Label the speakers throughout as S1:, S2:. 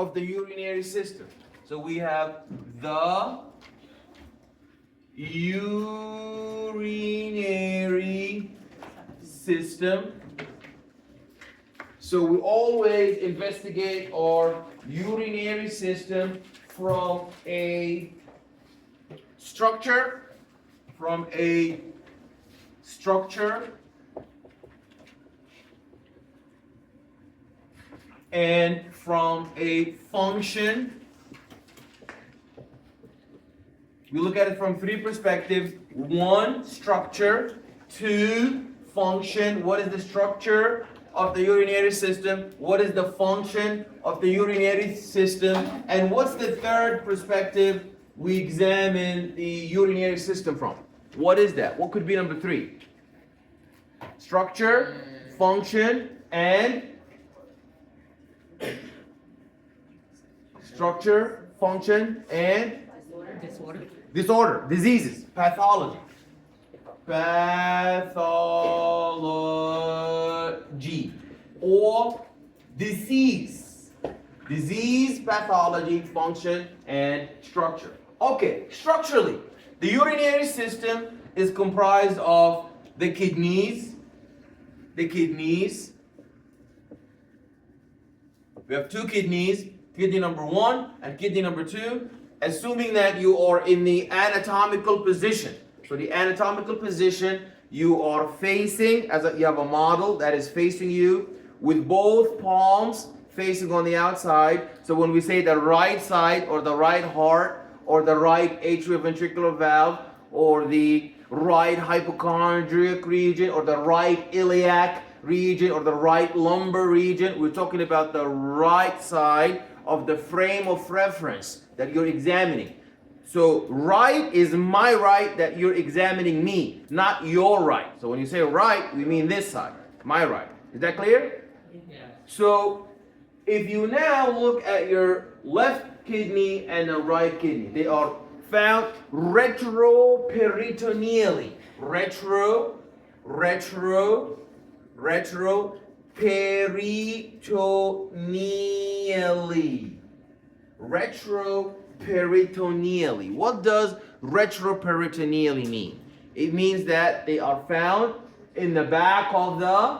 S1: of the urinary system. So we have the urinary system. So we always investigate our urinary system from a structure, and from a function. We look at it from three perspectives. One, structure. Two, function. What is the structure of the urinary system? What is the function of the urinary system? And what's the third perspective we examine the urinary system from? What is that? What could be number three? Structure, function, and structure, function, and disorder, diseases, pathology. Pathology or disease. Disease, pathology, function, and structure. Okay, structurally, the urinary system is comprised of the kidneys. We have two kidneys, kidney number 1 and kidney number 2, assuming that you are in the anatomical position. So the anatomical position, you are facing, you have a model that is facing you with both palms facing on the outside. So when we say the right side or the right heart or the right atrioventricular valve or the right hypochondriac region or the right iliac region or the right lumbar region, we're talking about the right side of the frame of reference that you're examining. So right is my right that you're examining me, not your right. So when you say right, we mean this side, my right. Is that clear?
S2: Yeah.
S1: So if you now look at your left kidney and the right kidney, they are found retroperitoneally. Retroperitoneally. Retroperitoneally. What does retroperitoneally mean? It means that they are found in the back of the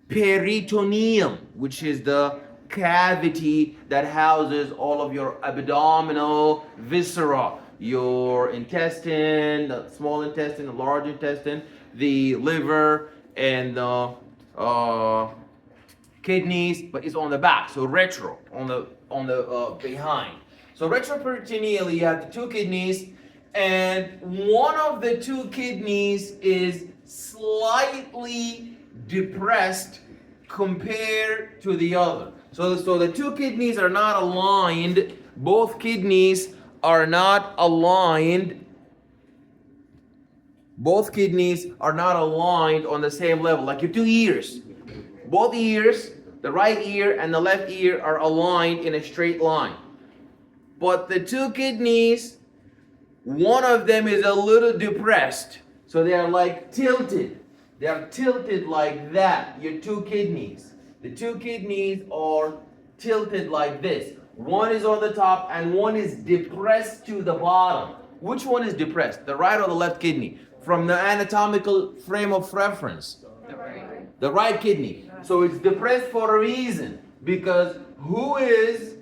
S1: peritoneum, which is the cavity that houses all of your abdominal viscera, your intestine, the small intestine, the large intestine, the liver, and the kidneys, but it's on the back, so retro, on the behind. So retroperitoneally, you have the two kidneys, and one of the two kidneys is slightly depressed compared to the other. So the two kidneys are not aligned. Both kidneys are not aligned. Both kidneys are not aligned on the same level, like your two ears. Both ears, the right ear and the left ear, are aligned in a straight line. But the two kidneys, one of them is a little depressed. So they are like tilted. They are tilted like that, your two kidneys. The two kidneys are tilted like this. One is on the top and one is depressed to the bottom. Which one is depressed, the right or the left kidney? From the anatomical frame of reference. The right kidney. So it's depressed for a reason, because who is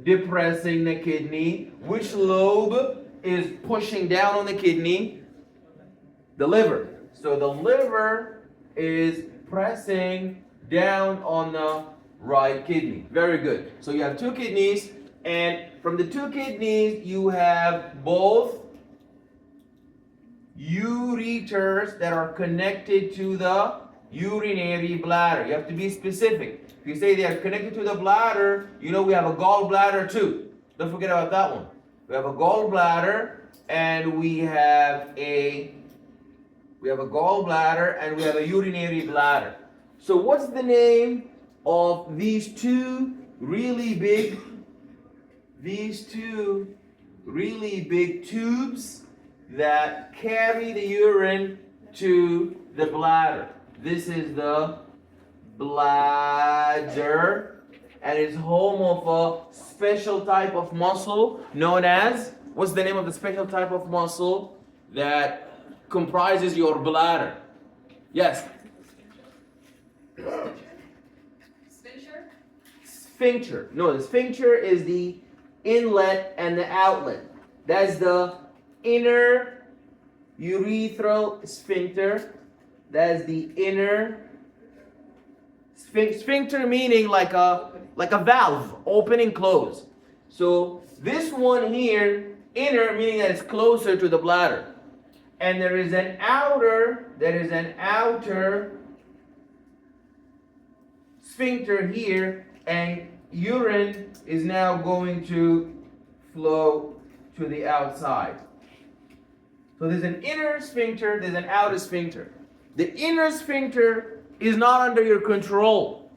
S1: depressing the kidney? Which lobe is pushing down on the kidney? The liver. So the liver is pressing down on the right kidney. Very good. So you have two kidneys, and from the two kidneys you have both ureters that are connected to the urinary bladder. You have to be specific. If you say they are connected to the bladder, you know we have a gallbladder too. Don't forget about that one. We have a gallbladder and we have a gallbladder and we have a urinary bladder. So what's the name of these two really big tubes that carry the urine to the bladder? This is the bladder, and it's home of a special type of muscle known as, what's the name of the special type of muscle that comprises your bladder? Yes.
S2: Sphincter?
S1: Sphincter. No, the sphincter is the inlet and the outlet. That's the inner urethral sphincter. That's the inner sphincter, meaning like a valve, open and close. So this one here, inner, meaning that it's closer to the bladder. And there is an outer sphincter here, and urine is now going to flow to the outside. So there's an inner sphincter, there's an outer sphincter. The inner sphincter is not under your control.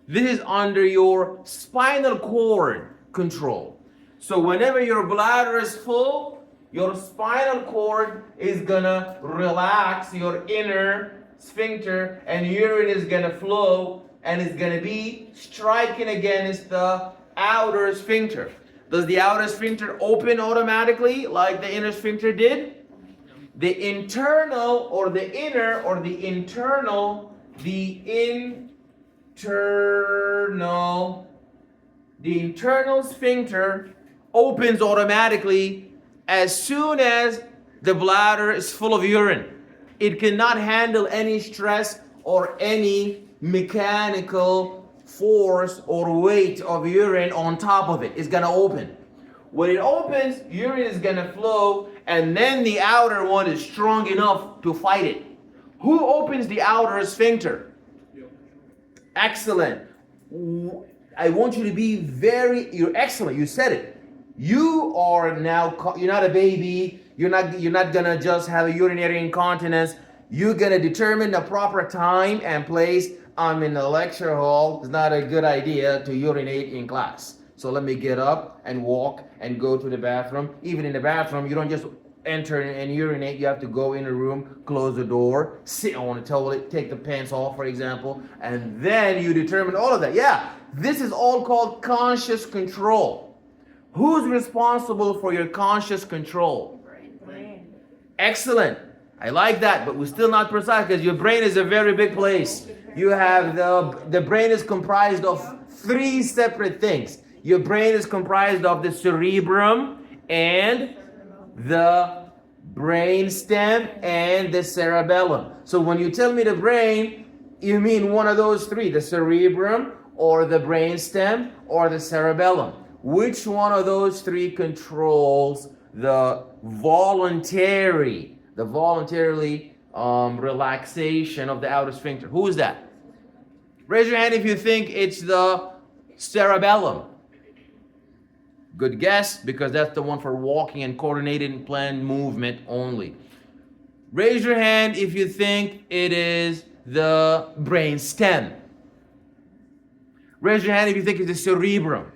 S1: This is under your spinal cord control. So whenever your bladder is full, your spinal cord is gonna relax your inner sphincter, and urine is gonna flow, and it's gonna be striking against the outer sphincter. Does the outer sphincter open automatically like the inner sphincter did? The internal sphincter opens automatically as soon as the bladder is full of urine. It cannot handle any stress or any mechanical force or weight of urine on top of it. It's gonna open. When it opens, urine is gonna flow, and then the outer one is strong enough to fight it. Who opens the outer sphincter? Excellent. I want you to be you're excellent. You said it. You are now, you're not a baby. You're not gonna just have a urinary incontinence. You're gonna determine the proper time and place. I'm in the lecture hall. It's not a good idea to urinate in class. So let me get up and walk and go to the bathroom. Even in the bathroom, you don't just enter and urinate. You have to go in a room, close the door, sit on the toilet, take the pants off, for example, and then you determine all of that. Yeah, this is all called conscious control. Who's responsible for your conscious control?
S2: Brain.
S1: Excellent. I like that, but we're still not precise because your brain is a very big place. You have the brain is comprised of 3 separate things. Your brain is comprised of the cerebrum and the brainstem and the cerebellum. So when you tell me the brain, you mean one of those 3, the cerebrum or the brainstem or the cerebellum. Which one of those 3 controls the voluntarily relaxation of the outer sphincter? Who is that? Raise your hand if you think it's the cerebellum. Good guess, because that's the one for walking and coordinated and planned movement only. Raise your hand if you think it is the brainstem. Raise your hand if you think it's the cerebrum.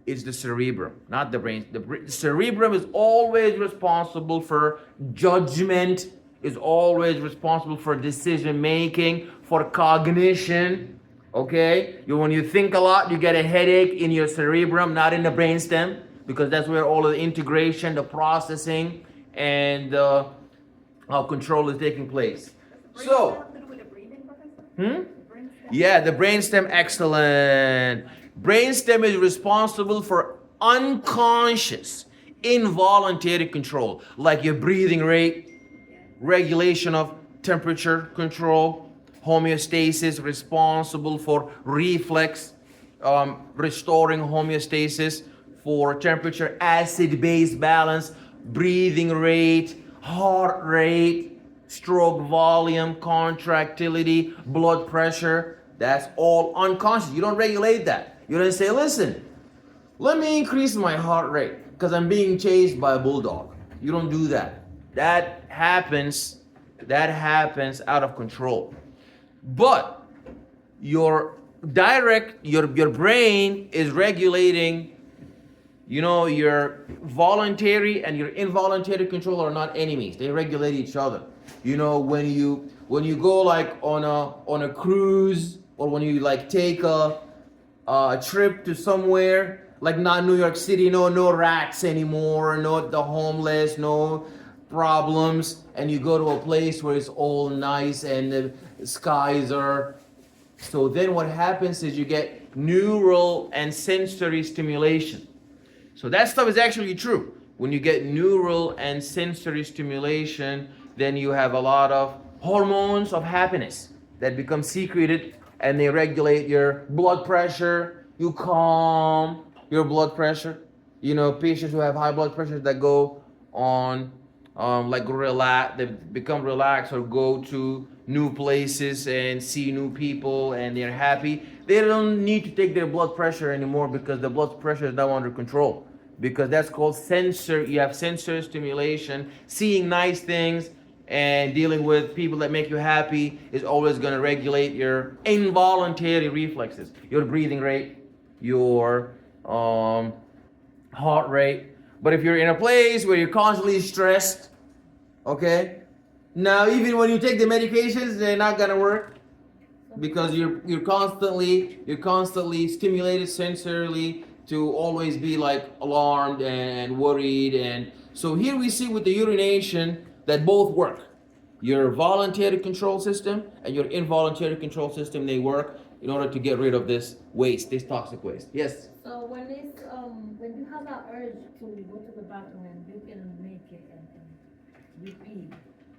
S1: It's the cerebrum, not the brain. The cerebrum is always responsible for judgment, is always responsible for decision making, for cognition. Okay? When you think a lot, you get a headache in your cerebrum, not in the brainstem, because that's where all of the integration, the processing, and control is taking place. So, yeah, the brainstem, excellent. Brainstem is responsible for unconscious, involuntary control, like your breathing rate, regulation of temperature control, homeostasis, responsible for reflex, restoring homeostasis, for temperature, acid-base balance, breathing rate, heart rate, stroke volume, contractility, blood pressure. That's all unconscious. You don't regulate that. You don't say, listen, let me increase my heart rate because I'm being chased by a bulldog. You don't do that. That happens out of control. But your brain is regulating, your voluntary and your involuntary control are not enemies. They regulate each other. You know, when you go like on a cruise, or when you like take a trip to somewhere like not New York City, no rats anymore, no the homeless, no problems, and you go to a place where it's all nice and the skies are. So then what happens is you get neural and sensory stimulation. So that stuff is actually true. When you get neural and sensory stimulation, then you have a lot of hormones of happiness that become secreted, and they regulate your blood pressure. You calm your blood pressure. You know, patients who have high blood pressure that go on like relax, they become relaxed or go to new places and see new people and they're happy. They don't need to take their blood pressure anymore because the blood pressure is now under control. Because that's called sensor. You have sensor stimulation. Seeing nice things and dealing with people that make you happy is always going to regulate your involuntary reflexes, your breathing rate, your heart rate. But if you're in a place where you're constantly stressed, okay, now even when you take the medications, they're not gonna work because you're constantly stimulated sensorily to always be like alarmed and worried. And so here we see with the urination that both work. Your voluntary control system and your involuntary control system, they work in order to get rid of this waste, this toxic waste. Yes.
S3: So when you have that urge to go to the bathroom and you can make it and you pee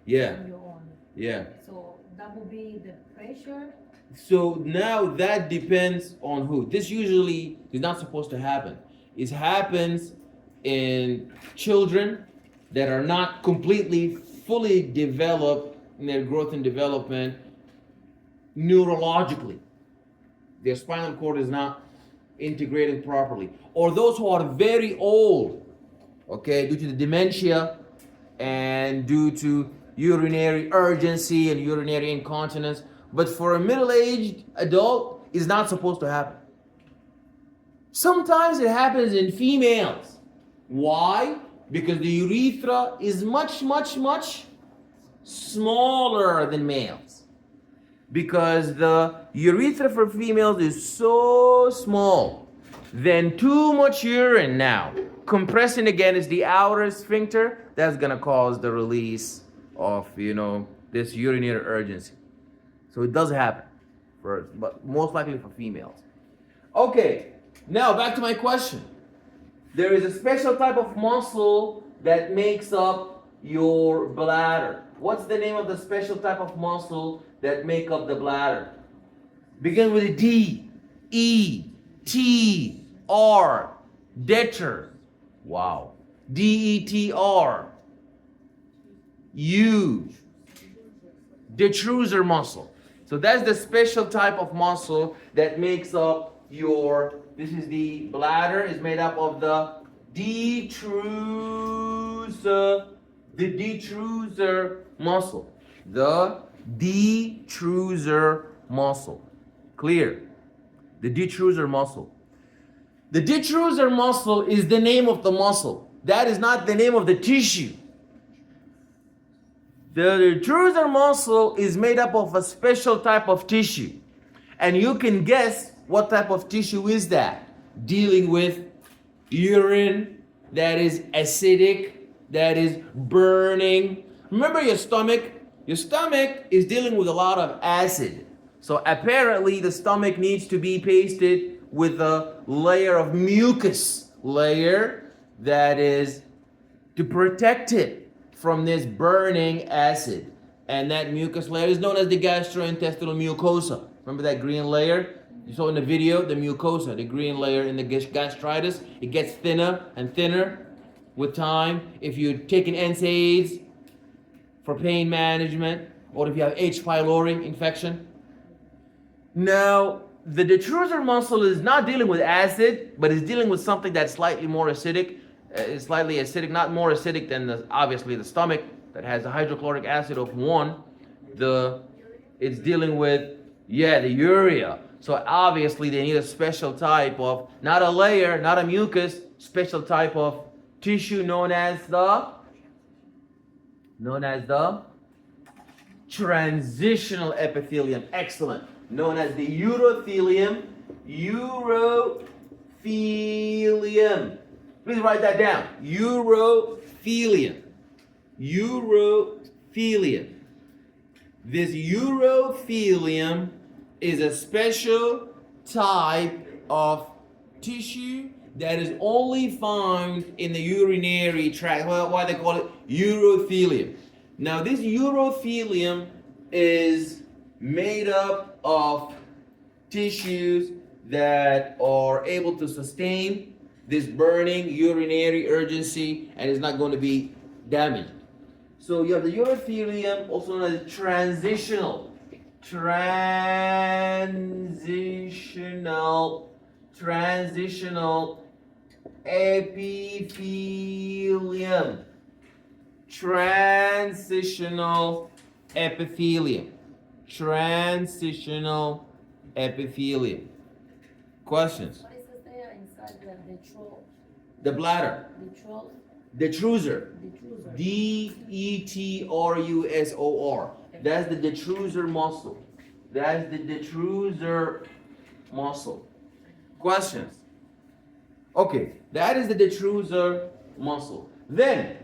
S1: Yeah.
S3: on your own.
S1: Yeah.
S3: So that would be the pressure.
S1: So now that depends on who. This usually is not supposed to happen. It happens in children that are not completely fully developed in their growth and development neurologically. Their spinal cord is not integrated properly. Or those who are very old, okay, due to the dementia and due to urinary urgency and urinary incontinence. But for a middle-aged adult, it's not supposed to happen. Sometimes it happens in females. Why? Because the urethra is much smaller than males. Because the urethra for females is so small, then too much urine now compressing against the outer sphincter, that's gonna cause the release of, this urinary urgency. So it does happen, but most likely for females. Okay, now back to my question. There is a special type of muscle that makes up your bladder. What's the name of the special type of muscle that make up the bladder? Begin with a D, E, T, R, deter. Wow. D-E-T-R. U, detrusor muscle. So that's the special type of muscle that makes up this is the bladder, is made up of the detrusor muscle. The detrusor muscle. Clear? The detrusor muscle. The detrusor muscle is the name of the muscle. That is not the name of the tissue. The detrusor muscle is made up of a special type of tissue. And you can guess what type of tissue is that? Dealing with urine that is acidic, that is burning. Remember your stomach? Your stomach is dealing with a lot of acid. So apparently the stomach needs to be pasted with a layer of mucus layer that is to protect it from this burning acid. And that mucus layer is known as the gastrointestinal mucosa. Remember that green layer? You saw in the video, the mucosa, the green layer in the gastritis. It gets thinner and thinner with time. If you're taking NSAIDs for pain management, or if you have H. pylori infection. Now, the detrusor muscle is not dealing with acid, but is dealing with something that's slightly more acidic. Slightly acidic, not more acidic than obviously the stomach that has the hydrochloric acid of 1. It's dealing with, the urea. So obviously they need a special type of, not a layer, not a mucus, special type of tissue known as the transitional epithelium. Excellent. Known as the urothelium. Urothelium. Please write that down. Urothelium. Urothelium. This urothelium is a special type of tissue that is only found in the urinary tract. Well, why they call it urothelium. Now, this urothelium is made up of tissues that are able to sustain this burning urinary urgency and is not going to be damaged. So you have the urothelium, also known as transitional epithelium. Transitional epithelium. Transitional epithelium. Questions?
S3: What is there inside the trough?
S1: The bladder.
S3: The trough?
S1: Detrusor.
S3: Detrusor.
S1: Detrusor. That's the detrusor muscle. That's the detrusor muscle. Questions? Okay, that is the detrusor muscle. Then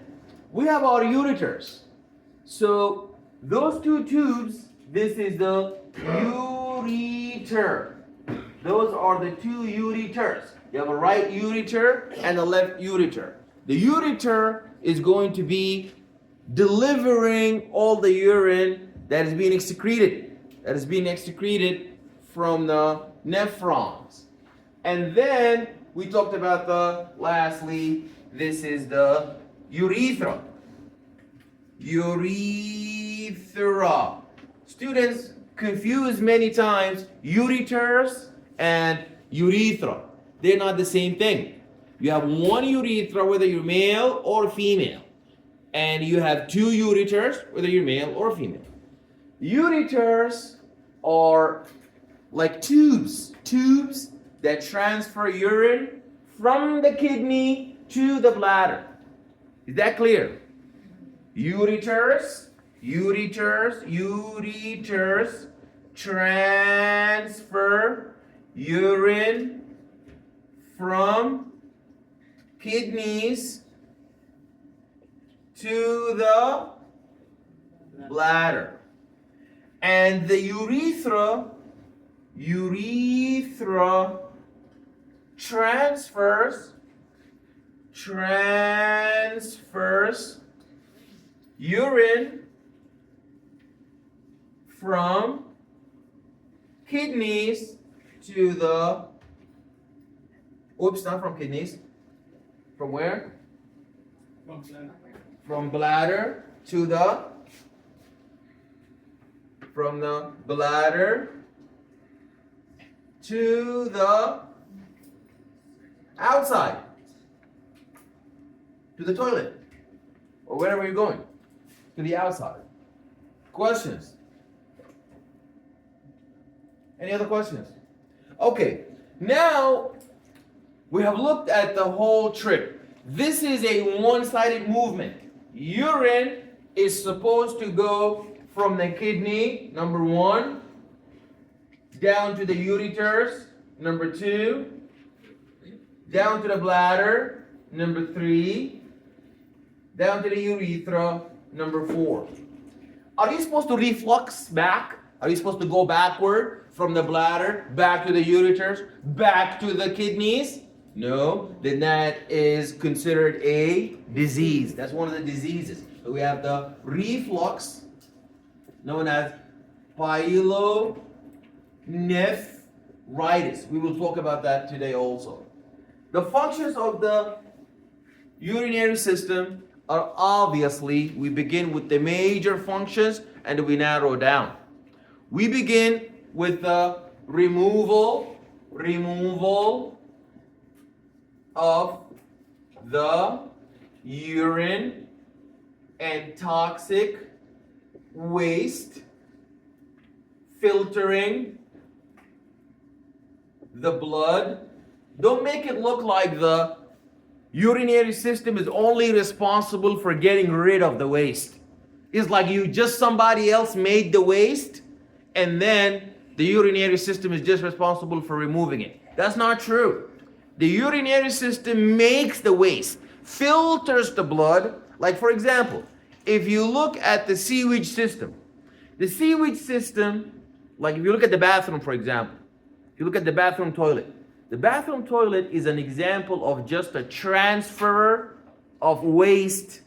S1: we have our ureters. So those two tubes, this is the ureter. Those are the two ureters. You have a right ureter and a left ureter. The ureter is going to be delivering all the urine that is being excreted. From the nephrons. And then we talked about lastly, this is the urethra. Urethra. Students confuse many times ureters and urethra. They're not the same thing. You have one urethra, whether you're male or female. And you have two ureters, whether you're male or female. Ureters are like tubes that transfer urine from the kidney to the bladder. Is that clear? Ureters transfer urine from kidneys to the bladder. And the urethra transfers urine from kidneys to the, not from kidneys, from where? From bladder to the, from the bladder to the outside, to the toilet, or wherever you're going, to the outside. Questions? Any other questions? Okay, now we have looked at the whole trip. This is a one-sided movement. Urine is supposed to go from the kidney, number 1, down to the ureters, number 2, down to the bladder, number 3, down to the urethra, number 4. Are you supposed to reflux back? Are you supposed to go backward from the bladder, back to the ureters, back to the kidneys? No, then that is considered a disease. That's one of the diseases. So we have the reflux, known as pyelonephritis. We will talk about that today also. The functions of the urinary system are obviously, we begin with the major functions and we narrow down. We begin with the removal of the urine and toxic waste, filtering the blood. Don't make it look like the urinary system is only responsible for getting rid of the waste. It's like you just somebody else made the waste, and then the urinary system is just responsible for removing it. That's not true. The urinary system makes the waste, filters the blood. Like, for example, if you look at the sewage system, like if you look at the bathroom, for example, if you look at the bathroom toilet is an example of just a transfer of waste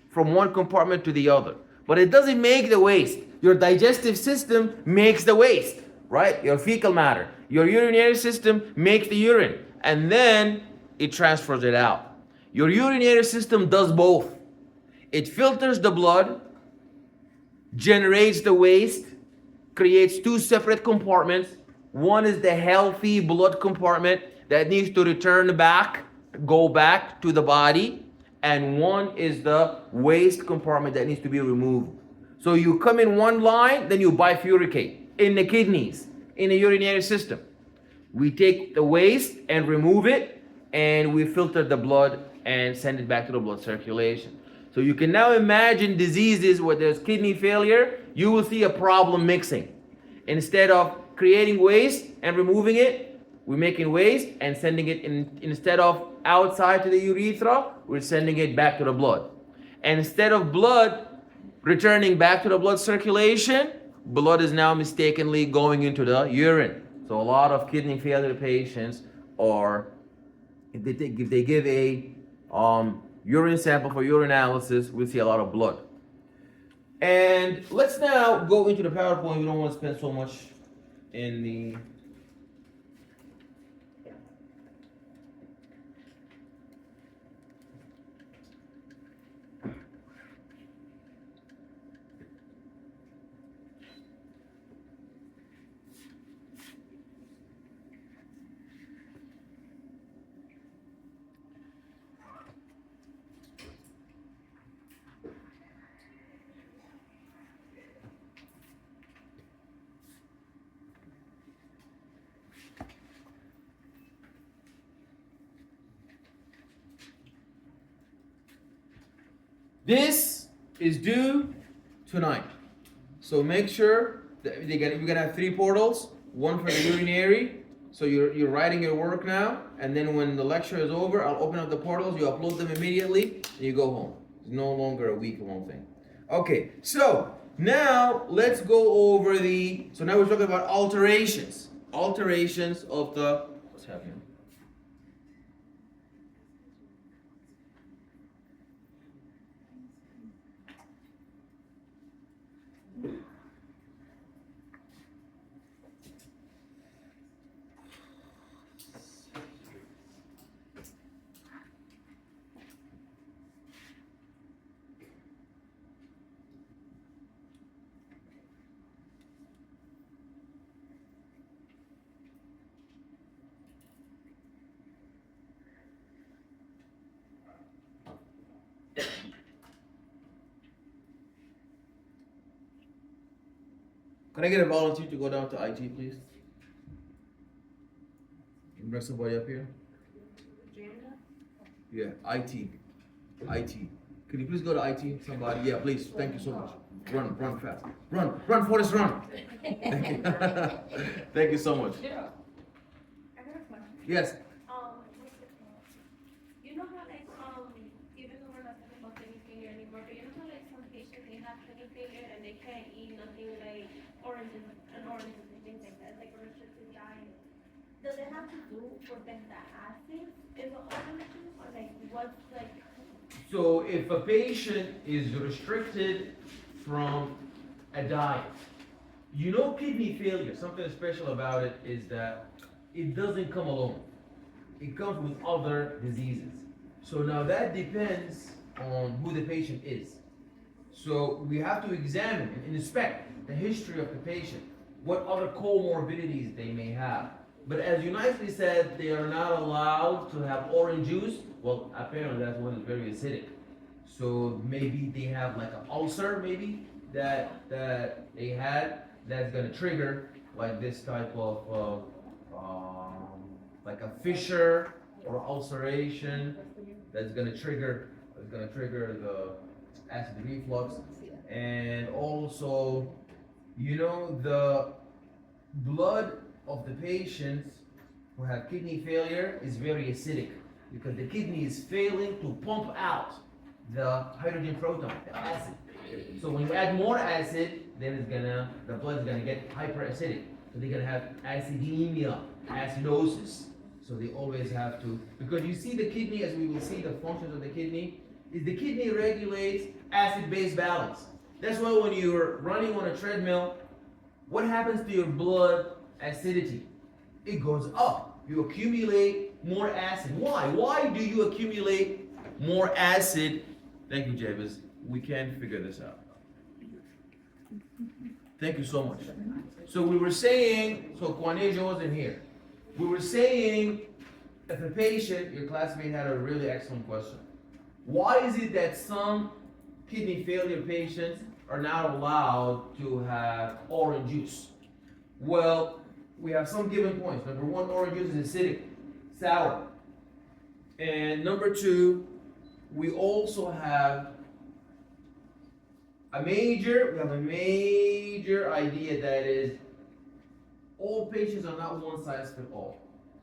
S1: from one compartment to the other. But it doesn't make the waste. Your digestive system makes the waste, right? Your fecal matter. Your urinary system makes the urine, and then it transfers it out. Your urinary system does both. It filters the blood, generates the waste, creates two separate compartments. One is the healthy blood compartment that needs to go back to the body, and one is the waste compartment that needs to be removed. So you come in one line, then you bifurcate in the kidneys, in the urinary system. We take the waste and remove it, and we filter the blood and send it back to the blood circulation. So you can now imagine diseases where there's kidney failure, you will see a problem mixing. Instead of creating waste and removing it, we're making waste and sending it in. Instead of outside to the urethra, we're sending it back to the blood. And instead of blood returning back to the blood circulation, blood is now mistakenly going into the urine. So a lot of kidney failure patients are, if they give a urine sample for urinalysis, we'll see a lot of blood. And let's now go into the PowerPoint. We don't want to spend so much in the This is due tonight. So make sure that we're gonna have 3 portals, one for the urinary. So you're writing your work now, and then when the lecture is over, I'll open up the portals, you upload them immediately, and you go home. It's no longer a week-long thing. Okay, so now let's go over so now we're talking about alterations. Alterations of what's happening? Can I get a volunteer to go down to IT, please? And bring somebody up here. Yeah, IT. IT. Can you please go to IT? Somebody? Yeah, please. Thank you so much. Run fast. Run, Forrest, run. Thank you. Thank you so much.
S2: Yeah. I got a question.
S1: Yes.
S2: You know how like even though we're not talking about kidney failure anymore, but you know how like some patients they have kidney failure and they can't eat nothing like oranges and things like that, like a restricted diet. Does it have to do with the acid in the organism, or like what's like?
S1: So if a patient is restricted from a diet, you know kidney failure, something special about it is that it doesn't come alone. It comes with other diseases. So now that depends on who the patient is. So we have to examine and inspect the history of the patient, what other comorbidities they may have. But as you nicely said, they are not allowed to have orange juice. Well, apparently that's one that's very acidic. So maybe they have like an ulcer, maybe that they had that's gonna trigger like this type of like a fissure or ulceration that's gonna trigger the acid reflux. And also, the blood of the patients who have kidney failure is very acidic because the kidney is failing to pump out the hydrogen proton, the acid. So when you add more acid, then the blood is gonna get hyperacidic. So they're gonna have acidemia, acidosis. So they always have to, because you see the kidney, as we will see the functions of the kidney, is the kidney regulates acid-base balance. That's why when you're running on a treadmill, what happens to your blood acidity? It goes up. You accumulate more acid. Why? Why do you accumulate more acid? Thank you, Jabez. We can figure this out. Thank you so much. So we were saying, so Kwanejo wasn't here. We were saying, if a patient, your classmate had a really excellent question. Why is it that some kidney failure patients are not allowed to have orange juice? Well, we have some given points. Number one, orange juice is acidic, sour. And number two, we also have a major idea that is all patients are not one size fits all.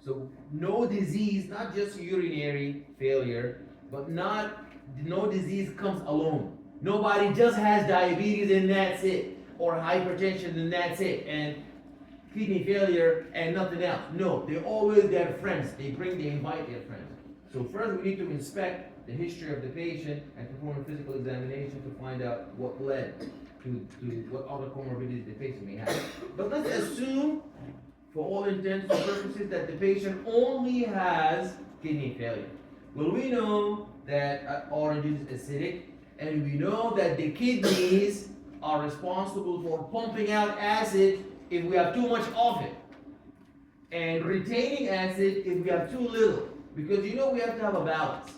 S1: So no disease, not just urinary failure, but no disease comes alone. Nobody just has diabetes and that's it, or hypertension and that's it, and kidney failure and nothing else. No, they're always their friends. They invite their friends. So first we need to inspect the history of the patient and perform a physical examination to find out what led to what other comorbidities the patient may have. But let's assume, for all intents and purposes, that the patient only has kidney failure. Well, we know that orange is acidic, and we know that the kidneys are responsible for pumping out acid if we have too much of it, and retaining acid if we have too little. Because we have to have a balance.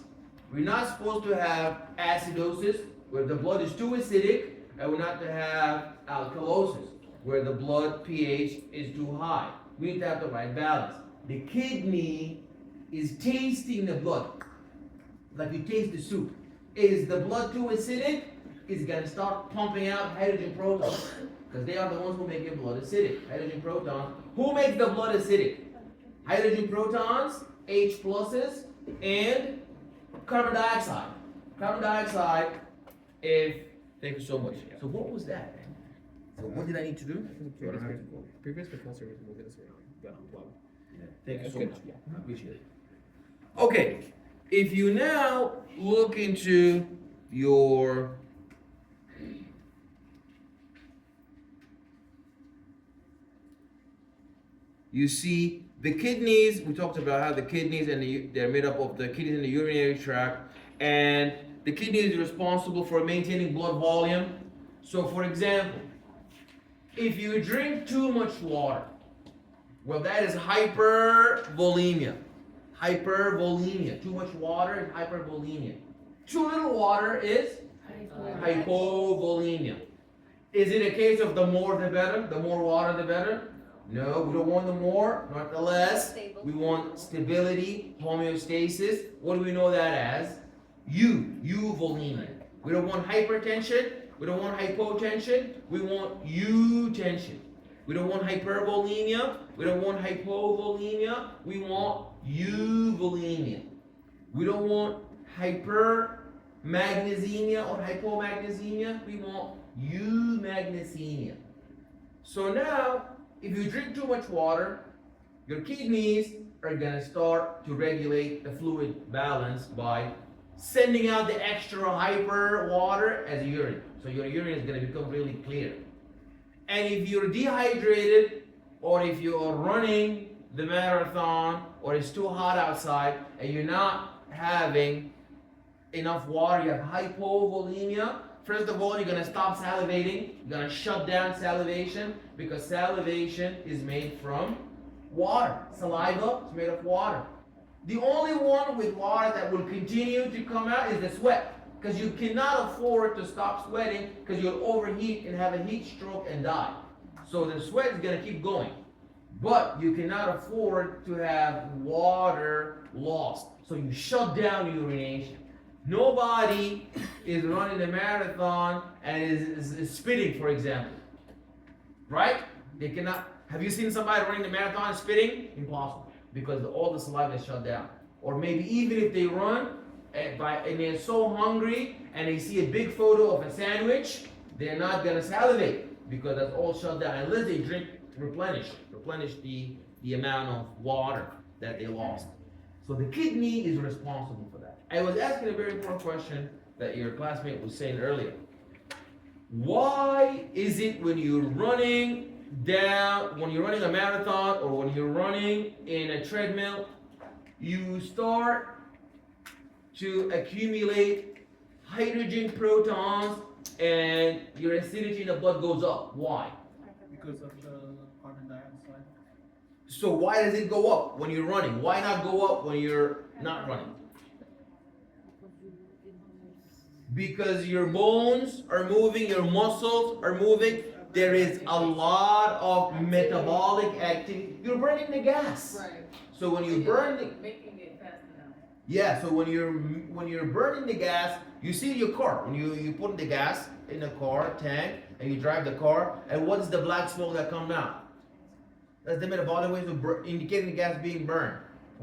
S1: We're not supposed to have acidosis, where the blood is too acidic, and we're not to have alkalosis, where the blood pH is too high. We need to have the right balance. The kidney is tasting the blood, like you taste the soup. Is the blood too acidic? It's going to start pumping out hydrogen protons, because they are the ones who make your blood acidic. Hydrogen protons. Who makes the blood acidic? Hydrogen protons, H pluses, and carbon dioxide. Carbon dioxide, thank you so much. So what was that? So what did I need to do?
S4: Previous professor was moving this way.
S1: Thank you so
S4: Good.
S1: much.
S4: Yeah.
S1: I appreciate it. Okay, if you now look into your you see the kidneys. We talked about how the kidneys they're made up of the kidneys in the urinary tract, and the kidney is responsible for maintaining blood volume. So, for example, if you drink too much water, well, that is hypervolemia. Hypervolemia. Too much water is hypervolemia. Too little water is hypovolemia. Is it a case of the more the better? The more water the better? No, we don't want the more, not the less. We want stability, homeostasis. What do we know that as? Euvolemia. We don't want hypertension. We don't want hypotension. We want eutension. We don't want hypervolemia. We don't want hypovolemia. We want euvolemia. We don't want hypermagnesemia or hypomagnesemia. We want eumagnesemia. So now, if you drink too much water, your kidneys are going to start to regulate the fluid balance by sending out the extra hyper water as urine. So your urine is going to become really clear. And if you're dehydrated, or if you're running the marathon, or it's too hot outside, and you're not having enough water, you have hypovolemia. First of all, you're going to stop salivating. You're going to shut down salivation, because salivation is made from water. Saliva is made of water. The only one with water that will continue to come out is the sweat, because you cannot afford to stop sweating, because you'll overheat and have a heat stroke and die. So the sweat is going to keep going. But you cannot afford to have water lost. So you shut down urination. Nobody is running a marathon and is spitting, for example. Right? They cannot. Have you seen somebody running the marathon and spitting? Impossible, because all the saliva is shut down. Or maybe even if they run and they're so hungry and they see a big photo of a sandwich, they're not gonna salivate because that's all shut down unless they replenish the amount of water that they lost. So the kidney is responsible for that. I was asking a very important question that your classmate was saying earlier. Why is it when you're running a marathon or when you're running in a treadmill, you start to accumulate hydrogen protons and your acidity in the blood goes up? Why?
S5: Because of the carbon dioxide.
S1: So why does it go up when you're running? Why not go up when you're not running? Because your bones are moving, your muscles are moving. There is a lot of metabolic activity. You're burning the gas.
S6: Right.
S1: So when you burn the
S6: Making it fast enough.
S1: yeah, so when you're burning the gas, you see your car. When you put the gas in the car tank and you drive the car, and what is the black smoke that comes out? That's the metabolic waste of indicating the gas being burned.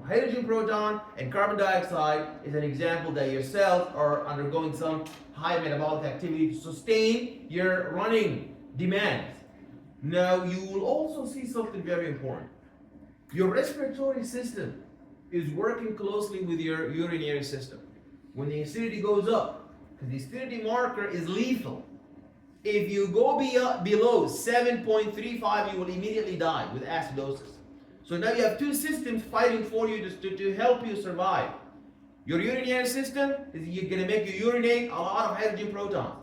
S1: Hydrogen proton and carbon dioxide is an example that your cells are undergoing some high metabolic activity to sustain your running demands. Now you will also see something very important. Your respiratory system is working closely with your urinary system. When the acidity goes up, because the acidity marker is lethal. If you go below 7.35, you will immediately die with acidosis. So now you have two systems fighting for you to help you survive. Your urinary system is going to make you urinate a lot of hydrogen protons.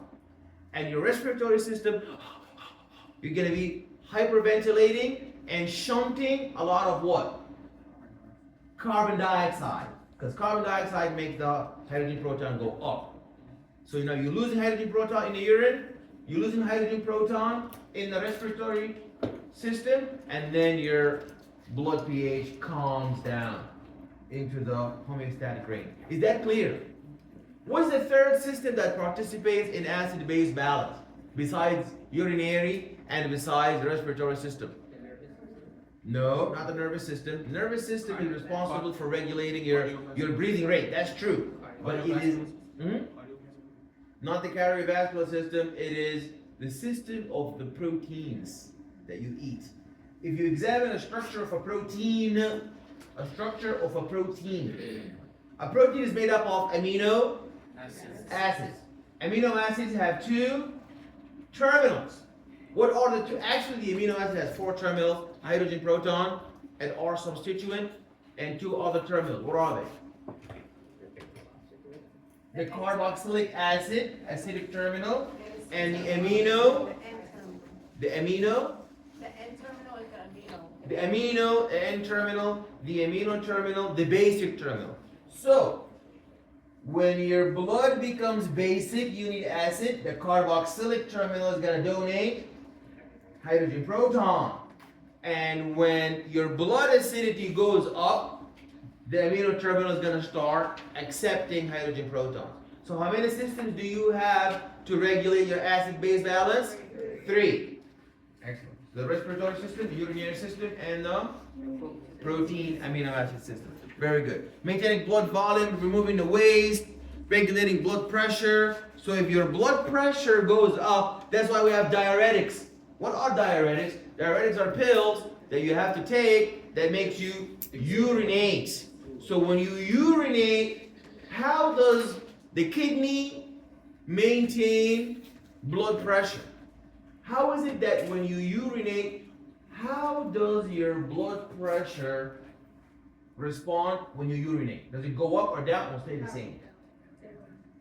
S1: And your respiratory system, you're going to be hyperventilating and shunting a lot of what? Carbon dioxide. Because carbon dioxide makes the hydrogen proton go up. So now you're losing hydrogen proton in the urine, you're losing hydrogen proton in the respiratory system, and then your blood pH calms down into the homeostatic range. Is that clear? What's the third system that participates in acid-base balance besides urinary and besides the respiratory system? No, not the nervous system. The nervous system is responsible for regulating your breathing rate. That's true. But it is not the cardiovascular system. It is the system of the proteins that you eat. If you examine a structure of a protein, a protein is made up of amino acids. Amino acids have two terminals. What are the two? Actually, the amino acid has four terminals: hydrogen proton, an R substituent, and two other terminals. What are they? The carboxylic acid, acidic terminal, and the amino. The amino.
S6: The N terminal is the amino.
S1: The amino, the N terminal, the amino terminal, the basic terminal. So, when your blood becomes basic, you need acid. The carboxylic terminal is going to donate hydrogen proton. And when your blood acidity goes up, the amino terminal is going to start accepting hydrogen protons. So how many systems do you have to regulate your acid-base balance? 3. Excellent. The respiratory system, the urinary system, and the protein amino acid system. Very good. Maintaining blood volume, removing the waste, regulating blood pressure. So if your blood pressure goes up, that's why we have diuretics. What are diuretics? Diuretics are pills that you have to take that makes you urinate. So when you urinate, how does the kidney maintain blood pressure? How is it that when you urinate, how does your blood pressure respond when you urinate? Does it go up or down or stay the same?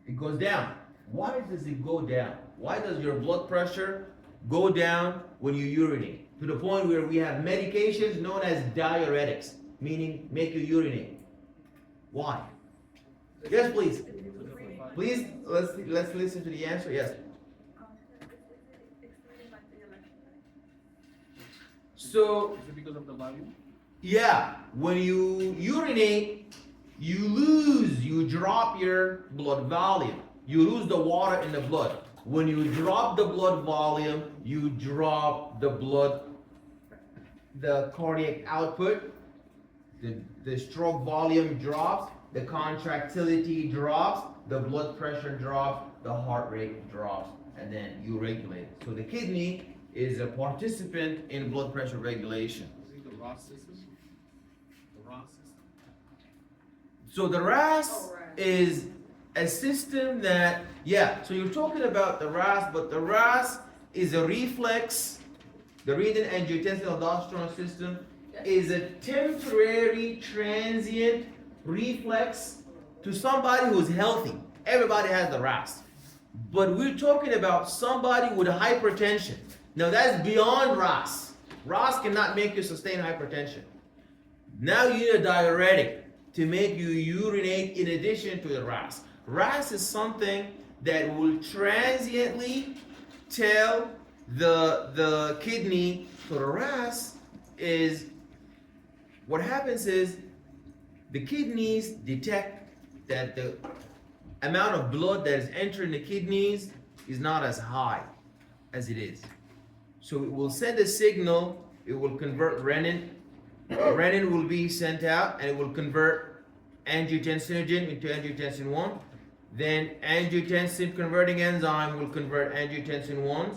S1: It goes down. Why does it go down? Why does your blood pressure go down when you urinate? To the point where we have medications known as diuretics, meaning make you urinate. Why? Yes, please. Please, let's listen to the answer. Yes. So,
S5: Is it because of the volume?
S1: yeah, when you urinate, you drop your blood volume. You lose the water in the blood. When you drop the blood volume, you drop the cardiac output, the stroke volume drops, the contractility drops, the blood pressure drops, the heart rate drops, and then you regulate it. So the kidney is a participant in blood pressure regulation.
S5: I think the ROS system. The ROS system.
S1: So the RAS
S6: Oh, right.
S1: is a system that, yeah, so you're talking about the RAS, but the RAS is a reflex. The renin-angiotensin-aldosterone system is a temporary, transient reflex to somebody who's healthy. Everybody has the RAS. But we're talking about somebody with hypertension. Now that's beyond RAS. RAS cannot make you sustain hypertension. Now you need a diuretic to make you urinate in addition to the RAS. RAS is something that will transiently tell the kidney. So the RAS is, what happens is the kidneys detect that the amount of blood that is entering the kidneys is not as high as it is. So it will send a signal, it will convert renin. Renin will be sent out and it will convert angiotensinogen into angiotensin 1. Then angiotensin converting enzyme will convert angiotensin 1,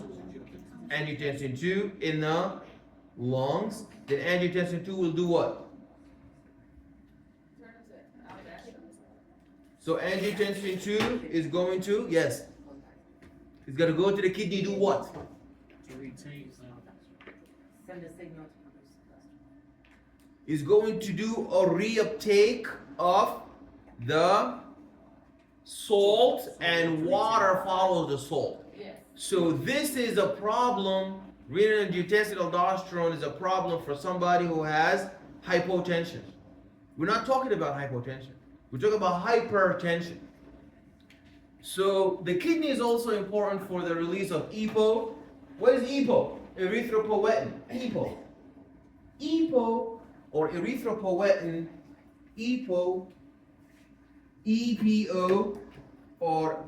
S1: angiotensin 2 in the lungs. Then angiotensin 2 will do what?
S6: Turn it to aldosterone.
S1: So angiotensin 2 is going to, yes, it's going to go to the kidney, do what?
S5: To retain.
S6: Send a signal to produce cholesterol.
S1: Is going to do a reuptake of the salt, and water follows the salt.
S6: Yes.
S1: So this is a problem. Renin-angiotensin-aldosterone is a problem for somebody who has hypotension. We're not talking about hypotension. We're talking about hypertension. So the kidney is also important for the release of EPO. What is EPO? Erythropoietin. EPO. EPO or erythropoietin, EPO, EPO, or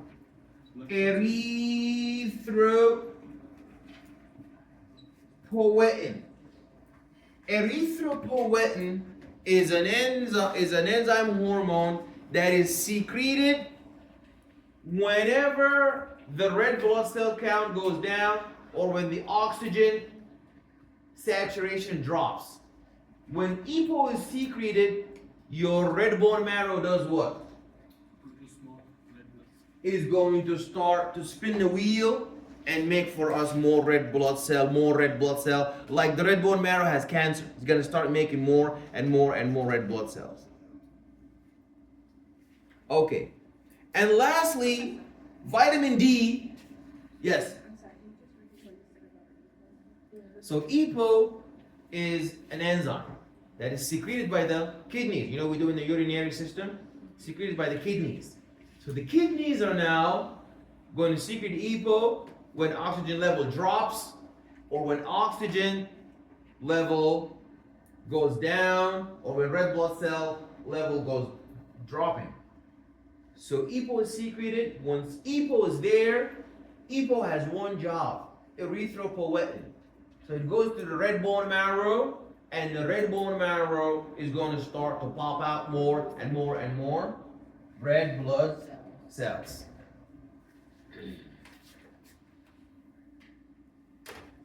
S1: erythropoietin. Erythropoietin is an enzyme hormone that is secreted whenever the red blood cell count goes down or when the oxygen saturation drops. When EPO is secreted, your red bone marrow does what?
S5: Produce more red blood.
S1: It is going to start to spin the wheel and make for us more red blood cell, more red blood cell. Like the red bone marrow has cancer. It's going to start making more and more and more red blood cells. Okay. And lastly, vitamin D. Yes. So EPO is an enzyme that is secreted by the kidneys. You know we do in the urinary system? Secreted by the kidneys. So the kidneys are now going to secrete EPO when oxygen level drops or when oxygen level goes down or when red blood cell level goes dropping. So EPO is secreted. Once EPO is there, EPO has one job, erythropoietin. So it goes to the red bone marrow, and the red bone marrow is going to start to pop out more and more and more red blood cells.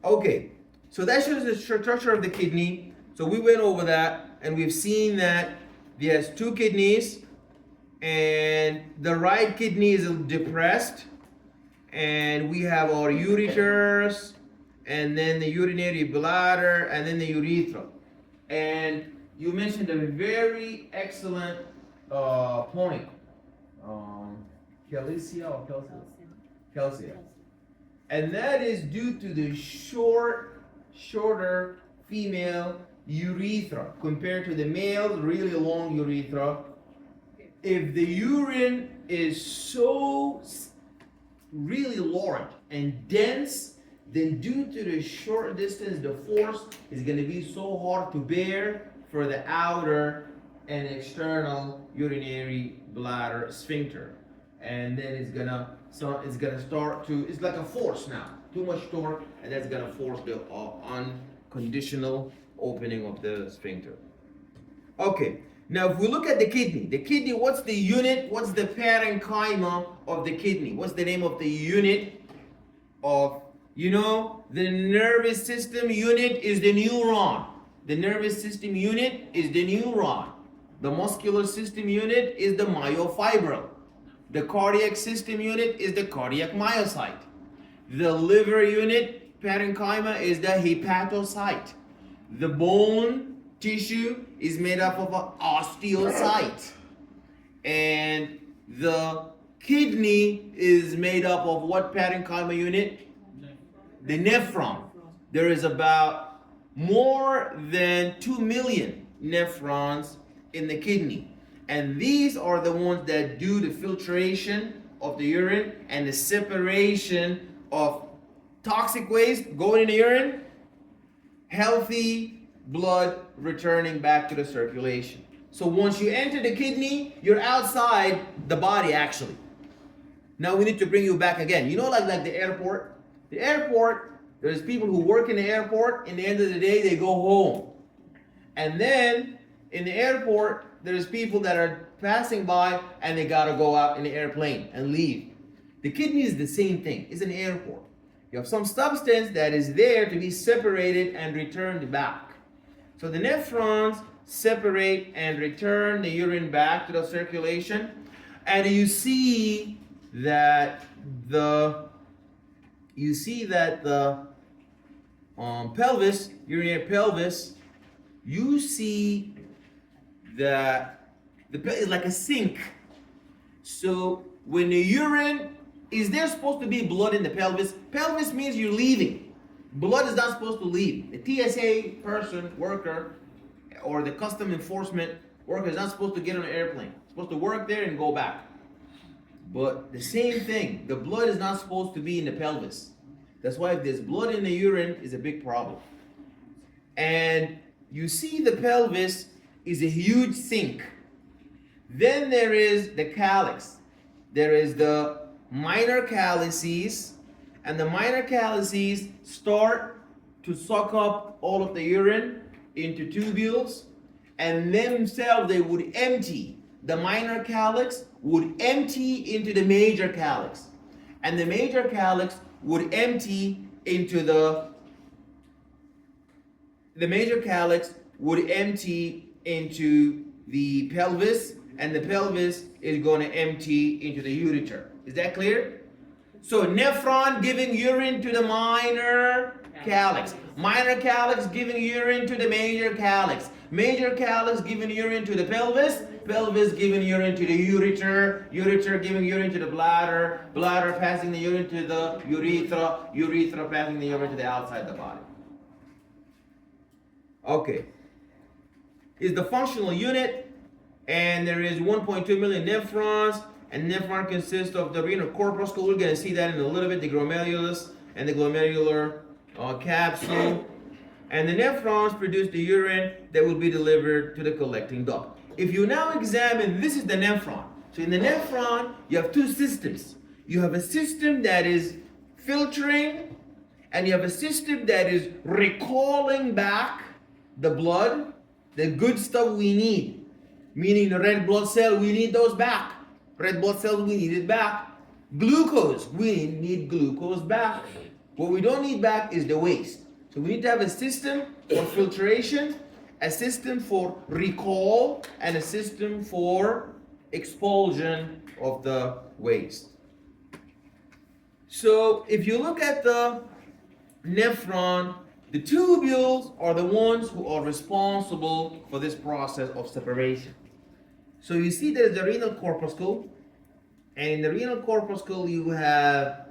S1: Okay, so that shows the structure of the kidney. So we went over that, and we've seen that it has two kidneys, and the right kidney is depressed, and we have our ureters, and then the urinary bladder, and then the urethra. And you mentioned a very excellent point. Calicia or calcia? Calcia. And that is due to the shorter female urethra compared to the male really long urethra. If the urine is so really large and dense, then due to the short distance, the force is going to be so hard to bear for the outer and external urinary bladder sphincter. And then it's gonna start to, it's like a force now. Too much torque, and that's gonna force the unconditional opening of the sphincter. Okay, now if we look at the kidney, what's the unit, what's the parenchyma of the kidney? What's the name of the unit of, the nervous system unit is the neuron. The nervous system unit is the neuron. The muscular system unit is the myofibril. The cardiac system unit is the cardiac myocyte. The liver unit, parenchyma, is the hepatocyte. The bone tissue is made up of an osteocyte. And the kidney is made up of what parenchyma unit? The nephron. There is about more than 2 million nephrons in the kidney. And these are the ones that do the filtration of the urine and the separation of toxic waste going in the urine, healthy blood returning back to the circulation. So once you enter the kidney, you're outside the body actually. Now we need to bring you back again. Like the airport? The airport, there's people who work in the airport. In the end of the day, they go home. And then in the airport, there's people that are passing by and they gotta go out in the airplane and leave. The kidney is the same thing. It's an airport. You have some substance that is there to be separated and returned back. So the nephrons separate and return the urine back to the circulation. And you see that the pelvis, urinary pelvis, you see that the pelvis is like a sink. So when the urine, is there supposed to be blood in the pelvis? Pelvis means you're leaving. Blood is not supposed to leave. The TSA worker, or the custom enforcement worker is not supposed to get on an airplane. It's supposed to work there and go back. But the same thing, the blood is not supposed to be in the pelvis. That's why if there's blood in the urine, is a big problem. And you see the pelvis is a huge sink. Then there is the calyx. There is the minor calyces, and the minor calyces start to suck up all of the urine into tubules, and themselves they would empty. The minor calyx would empty into the major calyx, and the major calyx would empty into the major calyx would empty into the pelvis, and the pelvis is going to empty into the ureter. Is that clear? So nephron giving urine to the minor calyx. Minor calyx giving urine to the major calyx. Major calyx giving urine to the pelvis. Pelvis giving urine to the ureter. Ureter giving urine to the bladder. Bladder passing the urine to the urethra. Urethra passing the urine to the outside the body. Okay. Is the functional unit, and there is 1.2 million nephrons, and nephron consists of the renal corpuscle. We're going to see that in a little bit, the glomerulus and the glomerular capsule. And the nephrons produce the urine that will be delivered to the collecting duct. If you now examine, this is the nephron. So in the nephron, you have two systems. You have a system that is filtering, and you have a system that is recalling back the blood, the good stuff we need. Meaning the red blood cell, we need those back. Red blood cells, we need it back. Glucose, we need glucose back. What we don't need back is the waste. So we need to have a system for filtration, a system for recall, and a system for expulsion of the waste. So if you look at the nephron, the tubules are the ones who are responsible for this process of separation. So you see there's the renal corpuscle, and in the renal corpuscle you have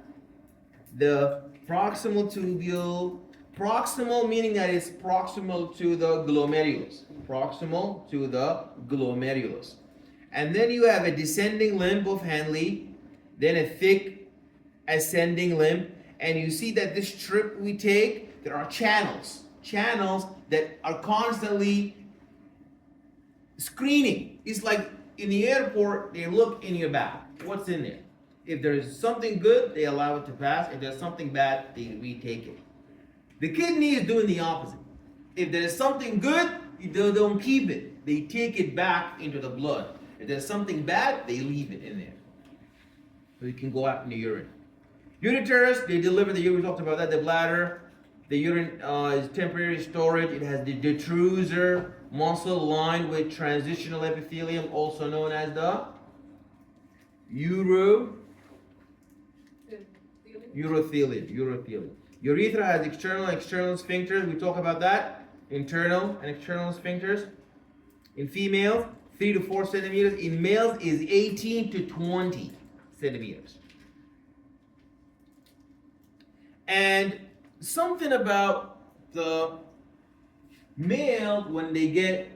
S1: the proximal tubule. Proximal meaning that it's proximal to the glomerulus. Proximal to the glomerulus. And then you have a descending limb of Henle, then a thick ascending limb, and you see that this strip we take, there are channels that are constantly screening. It's like in the airport, they look in your bag. What's in there? If there's something good, they allow it to pass. If there's something bad, they retake it. The kidney is doing the opposite. If there's something good, they don't keep it. They take it back into the blood. If there's something bad, they leave it in there. So it can go out in the urine. Ureterus, they deliver the urine. We talked about that. The bladder, the urine is temporary storage. It has the detrusor muscle lined with transitional epithelium, also known as the urothelium. Urethra has external and external sphincters. We talk about that. Internal and external sphincters. In females, 3 to 4 centimeters. In males is 18 to 20 centimeters. And something about the male when they get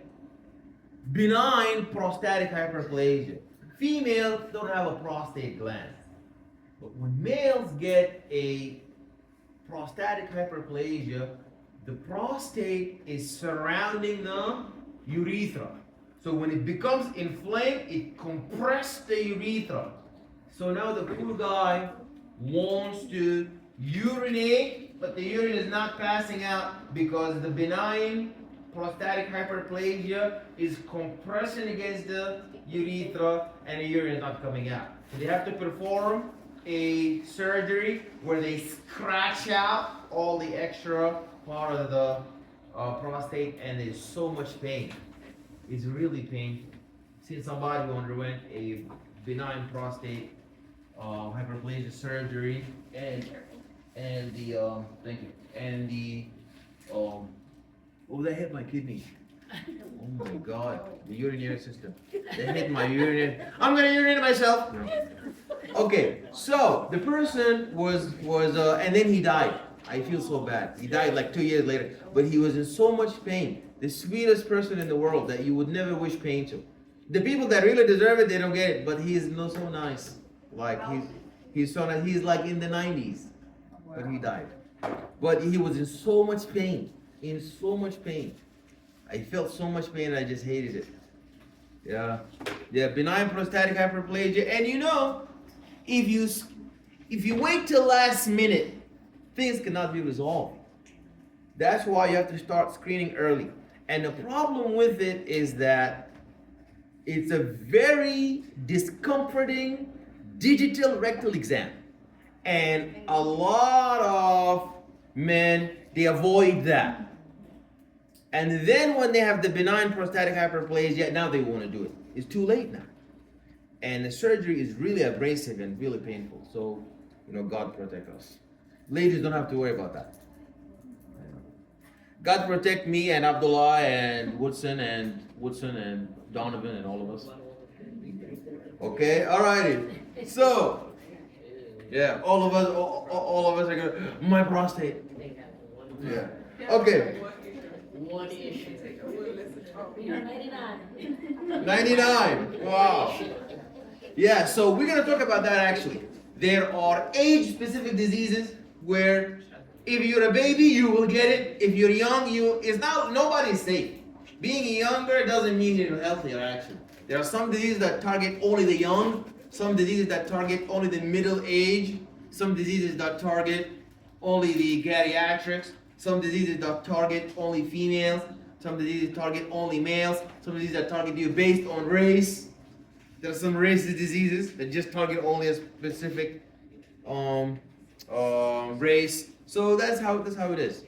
S1: benign prostatic hyperplasia. Females don't have a prostate gland. But when males get a prostatic hyperplasia, the prostate is surrounding the urethra. So when it becomes inflamed, it compresses the urethra. So now the poor guy wants to urinate, but the urine is not passing out because the benign prostatic hyperplasia is compressing against the urethra and the urine is not coming out. So they have to perform a surgery where they scratch out all the extra part of the prostate, and there's so much pain. It's really painful. Since somebody who underwent a benign prostate hyperplasia surgery and the thank you, and the oh, that hit my kidney. Oh my God, the urinary system. That hit my urinary. I'm gonna urinate myself. No. Okay, so the person was and then he died. I feel so bad. He died like 2 years later, but he was in so much pain. The sweetest person in the world that you would never wish pain to. The people that really deserve it, they don't get it. But he is not so nice. Like he's so nice. He's like in the 90s, but he died. But he was in so much pain. In so much pain. I felt so much pain. I just hated it. Yeah, benign prostatic hyperplasia, and you know, if you wait till last minute, things cannot be resolved. That's why you have to start screening early. And the problem with it is that it's a very discomforting digital rectal exam. And a lot of men, they avoid that. And then when they have the benign prostatic hyperplasia, now they want to do it. It's too late now. And the surgery is really abrasive and really painful. So, God protect us. Ladies don't have to worry about that. God protect me and Abdullah and Woodson and Donovan and all of us. Okay, alrighty. So, yeah, all of us are gonna, my prostate. Yeah. Okay.
S6: One issue.
S3: You're 99.
S1: 99. Wow. Yeah, so we're going to talk about that actually. There are age-specific diseases where if you're a baby, you will get it. If you're young, nobody's safe. Being younger doesn't mean you're healthier actually. There are some diseases that target only the young, some diseases that target only the middle age, some diseases that target only the geriatrics, some diseases that target only females, some diseases target only males, some diseases that target you based on race. There are some racist diseases that just target only a specific race. So that's how it is.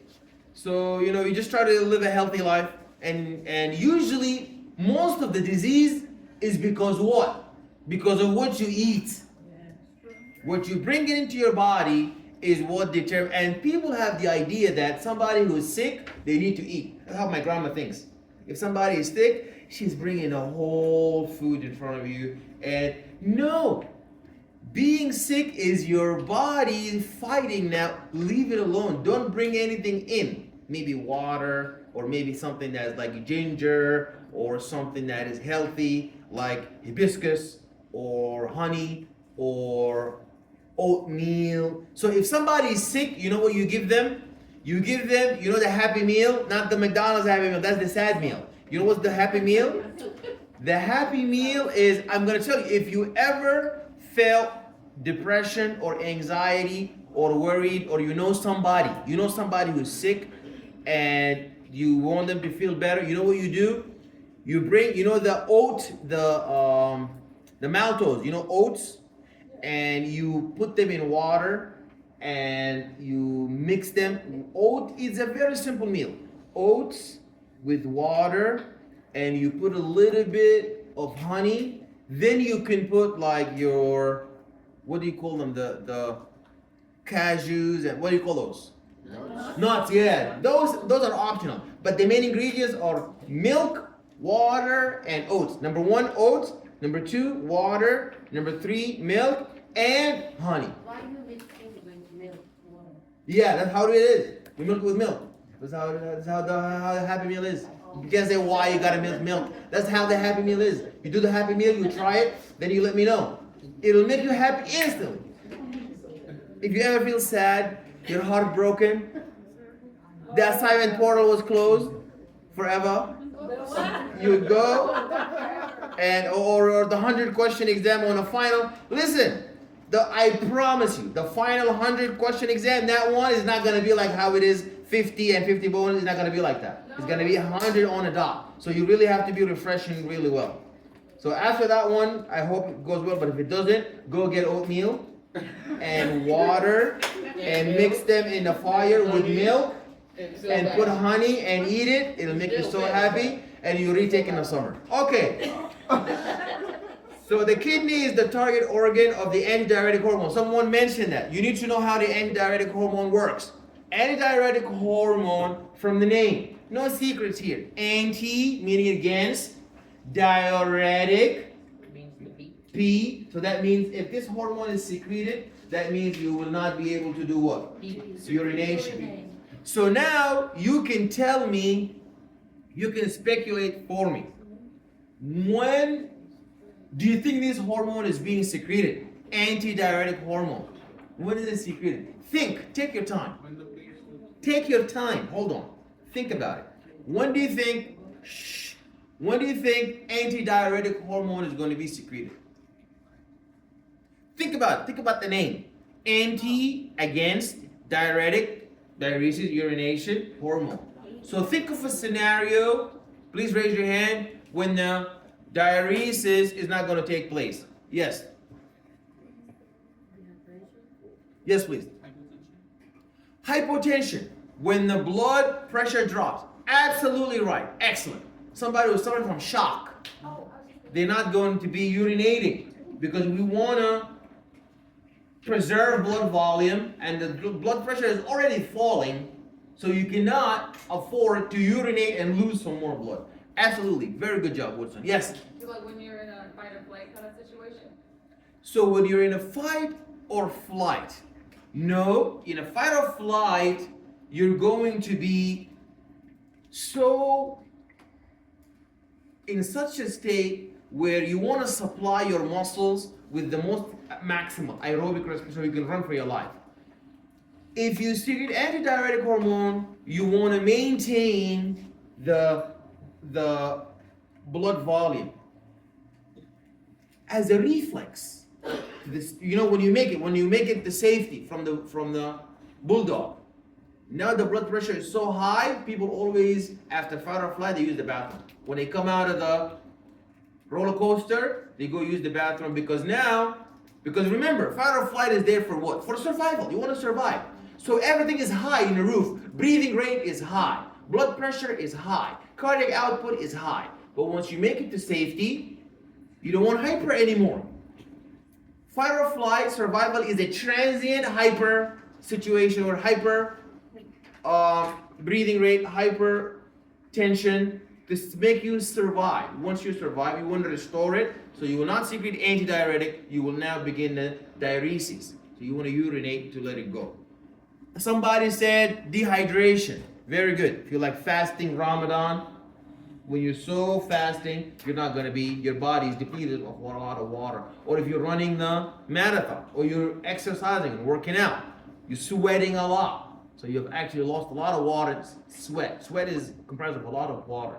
S1: So you just try to live a healthy life, and usually most of the disease is because what? Because of what you eat. What you bring into your body is what determines. And people have the idea that somebody who is sick, they need to eat. That's how my grandma thinks. If somebody is sick, she's bringing a whole food in front of you. And no, being sick is your body fighting now. Leave it alone. Don't bring anything in. Maybe water, or maybe something that's like ginger, or something that is healthy, like hibiscus, or honey, or oatmeal. So if somebody is sick, you know what you give them? You give them, the Happy Meal, not the McDonald's Happy Meal, that's the sad meal. You know what's the Happy Meal? The happy meal is, I'm gonna tell you, if you ever felt depression or anxiety or worried, or you know somebody who's sick and you want them to feel better, you know what you do? You bring, the oat, the maltos, oats, and you put them in water and you mix them. Oat is a very simple meal. Oats with water, and you put a little bit of honey. Then you can put like your, what do you call them? The cashews, and what do you call those? Nuts, yeah. Those are optional. But the main ingredients are milk, water, and oats. Number 1, oats. Number 2, water. Number 3, milk and honey.
S6: Why you mix things with milk, water?
S1: Yeah, that's how it is. We milk with milk. That's how the happy meal is. You can't say why you gotta milk. That's how the happy meal is. You do the happy meal, you try it, then you let me know. It'll make you happy instantly. If you ever feel sad, your heart broken, the assignment portal was closed forever, you would go and or the 100-question exam on a final. Listen, I promise you, the final 100-question exam, that one is not gonna be like how it is 50 and 50 bonus. It's not gonna be like that. It's gonna be 100 on a dot. So you really have to be refreshing really well. So after that one, I hope it goes well. But if it doesn't, go get oatmeal and water and mix them in the fire with milk and put honey and eat it. It'll make you so happy, and you retake in the summer. Okay. So the kidney is the target organ of the antidiuretic hormone. Someone mentioned that. You need to know how the antidiuretic hormone works. Antidiuretic hormone, from the name, no secrets here. Anti meaning against, diuretic,
S6: Means to be.
S1: P. So that means if this hormone is secreted, that means you will not be able to do what? Urination. So now you can tell me, you can speculate for me. When do you think this hormone is being secreted? Antidiuretic hormone. When is it secreted? Think. Take your time.
S5: When the patient,
S1: Take your time. Hold on. Think about it. When do you think? When do you think antidiuretic hormone is going to be secreted? Think about it. Think about the name. Anti, against, diuretic, diuresis, urination, hormone. So think of a scenario. Please raise your hand when the diuresis is not going to take place. Yes. Yes, please.
S5: hypertension,
S1: Hypotension. When the blood pressure drops. Absolutely right. Excellent. Somebody who's suffering from shock. They're not going to be urinating because we want to preserve blood volume, and the blood pressure is already falling, so you cannot afford to urinate and lose some more blood. Absolutely. Very good job, Woodson. Yes?
S7: So like when you're in a fight or flight kind of situation?
S1: So when you're in a fight or flight, no, in a fight or flight, you're going to be so in such a state where you want to supply your muscles with the most maximal aerobic respiration so you can run for your life. If you secrete antidiuretic hormone, you want to maintain the blood volume. As a reflex, this, when you make it to safety from the bulldog. Now the blood pressure is so high, people always, after fight or flight, they use the bathroom. When they come out of the roller coaster, they go use the bathroom because remember, fight or flight is there for what? For survival. You want to survive. So everything is high in the roof. Breathing rate is high. Blood pressure is high. Cardiac output is high. But once you make it to safety, you don't want hyper anymore. Fight or flight survival is a transient hyper situation or hyper breathing rate, hypertension. This make you survive. Once you survive, you want to restore it. So you will not secrete antidiuretic. You will now begin the diuresis. So you want to urinate to let it go. Somebody said dehydration. Very good. If you're like fasting Ramadan, when you're so fasting, you're not going to be, your body is depleted of a lot of water. Or if you're running the marathon, or you're exercising and working out, you're sweating a lot. So you've actually lost a lot of water. Sweat is comprised of a lot of water.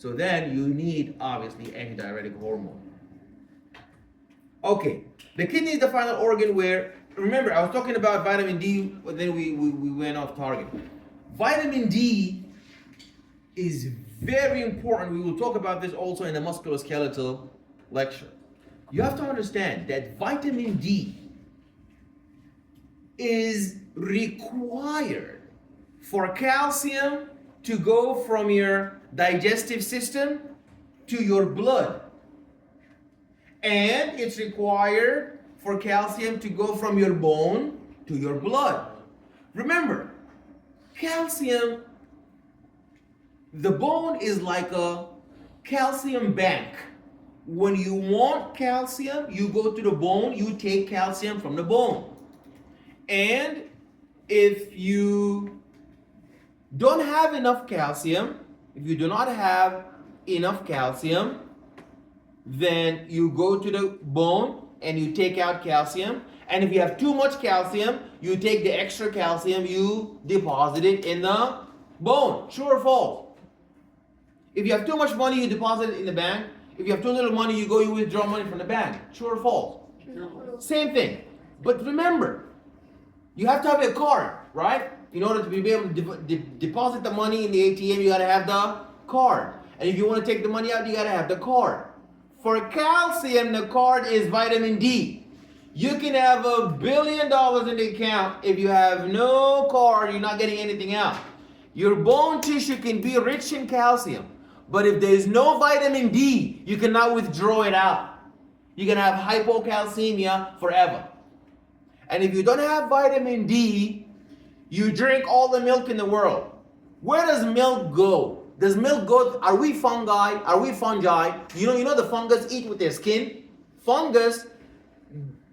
S1: So then you need obviously antidiuretic hormone. Okay, the kidney is the final organ where, remember I was talking about vitamin D, but then we went off target. Vitamin D is very important. We will talk about this also in the musculoskeletal lecture. You have to understand that vitamin D is required for calcium to go from your digestive system to your blood. And it's required for calcium to go from your bone to your blood. Remember, calcium, the bone is like a calcium bank. When you want calcium, you go to the bone, you take calcium from the bone. And if you don't have enough calcium, if you do not have enough calcium, then you go to the bone and you take out calcium. And if you have too much calcium, you take the extra calcium, you deposit it in the bone. True or false? If you have too much money, you deposit it in the bank. If you have too little money, you withdraw money from the bank. True or false? Same thing. But remember, you have to have a card, right? In order to be able to deposit the money in the ATM, you gotta have the card. And if you want to take the money out, you gotta have the card. For calcium, the card is vitamin D. You can have $1 billion in the account. If you have no card, you're not getting anything out. Your bone tissue can be rich in calcium, but if there is no vitamin D, you cannot withdraw it out. You can have hypocalcemia forever. And if you don't have vitamin D, you drink all the milk in the world. Where does milk go? Does milk go? Are we fungi? Are we fungi? You know the fungus eat with their skin. Fungus,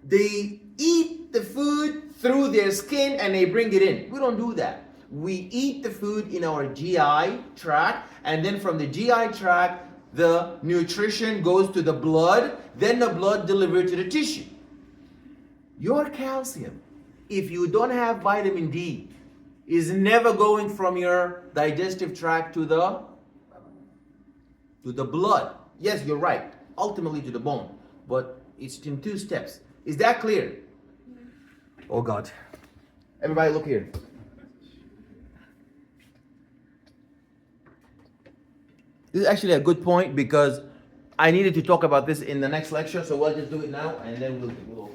S1: they eat the food through their skin and they bring it in. We don't do that. We eat the food in our GI tract, and then from the GI tract, the nutrition goes to the blood, then the blood delivered to the tissue. Your calcium, if you don't have vitamin D, is never going from your digestive tract to the blood. Yes, you're right. Ultimately to the bone, but it's in 2 steps. Is that clear? Oh God. Everybody look here. This is actually a good point because I needed to talk about this in the next lecture, so we'll just do it now and then we'll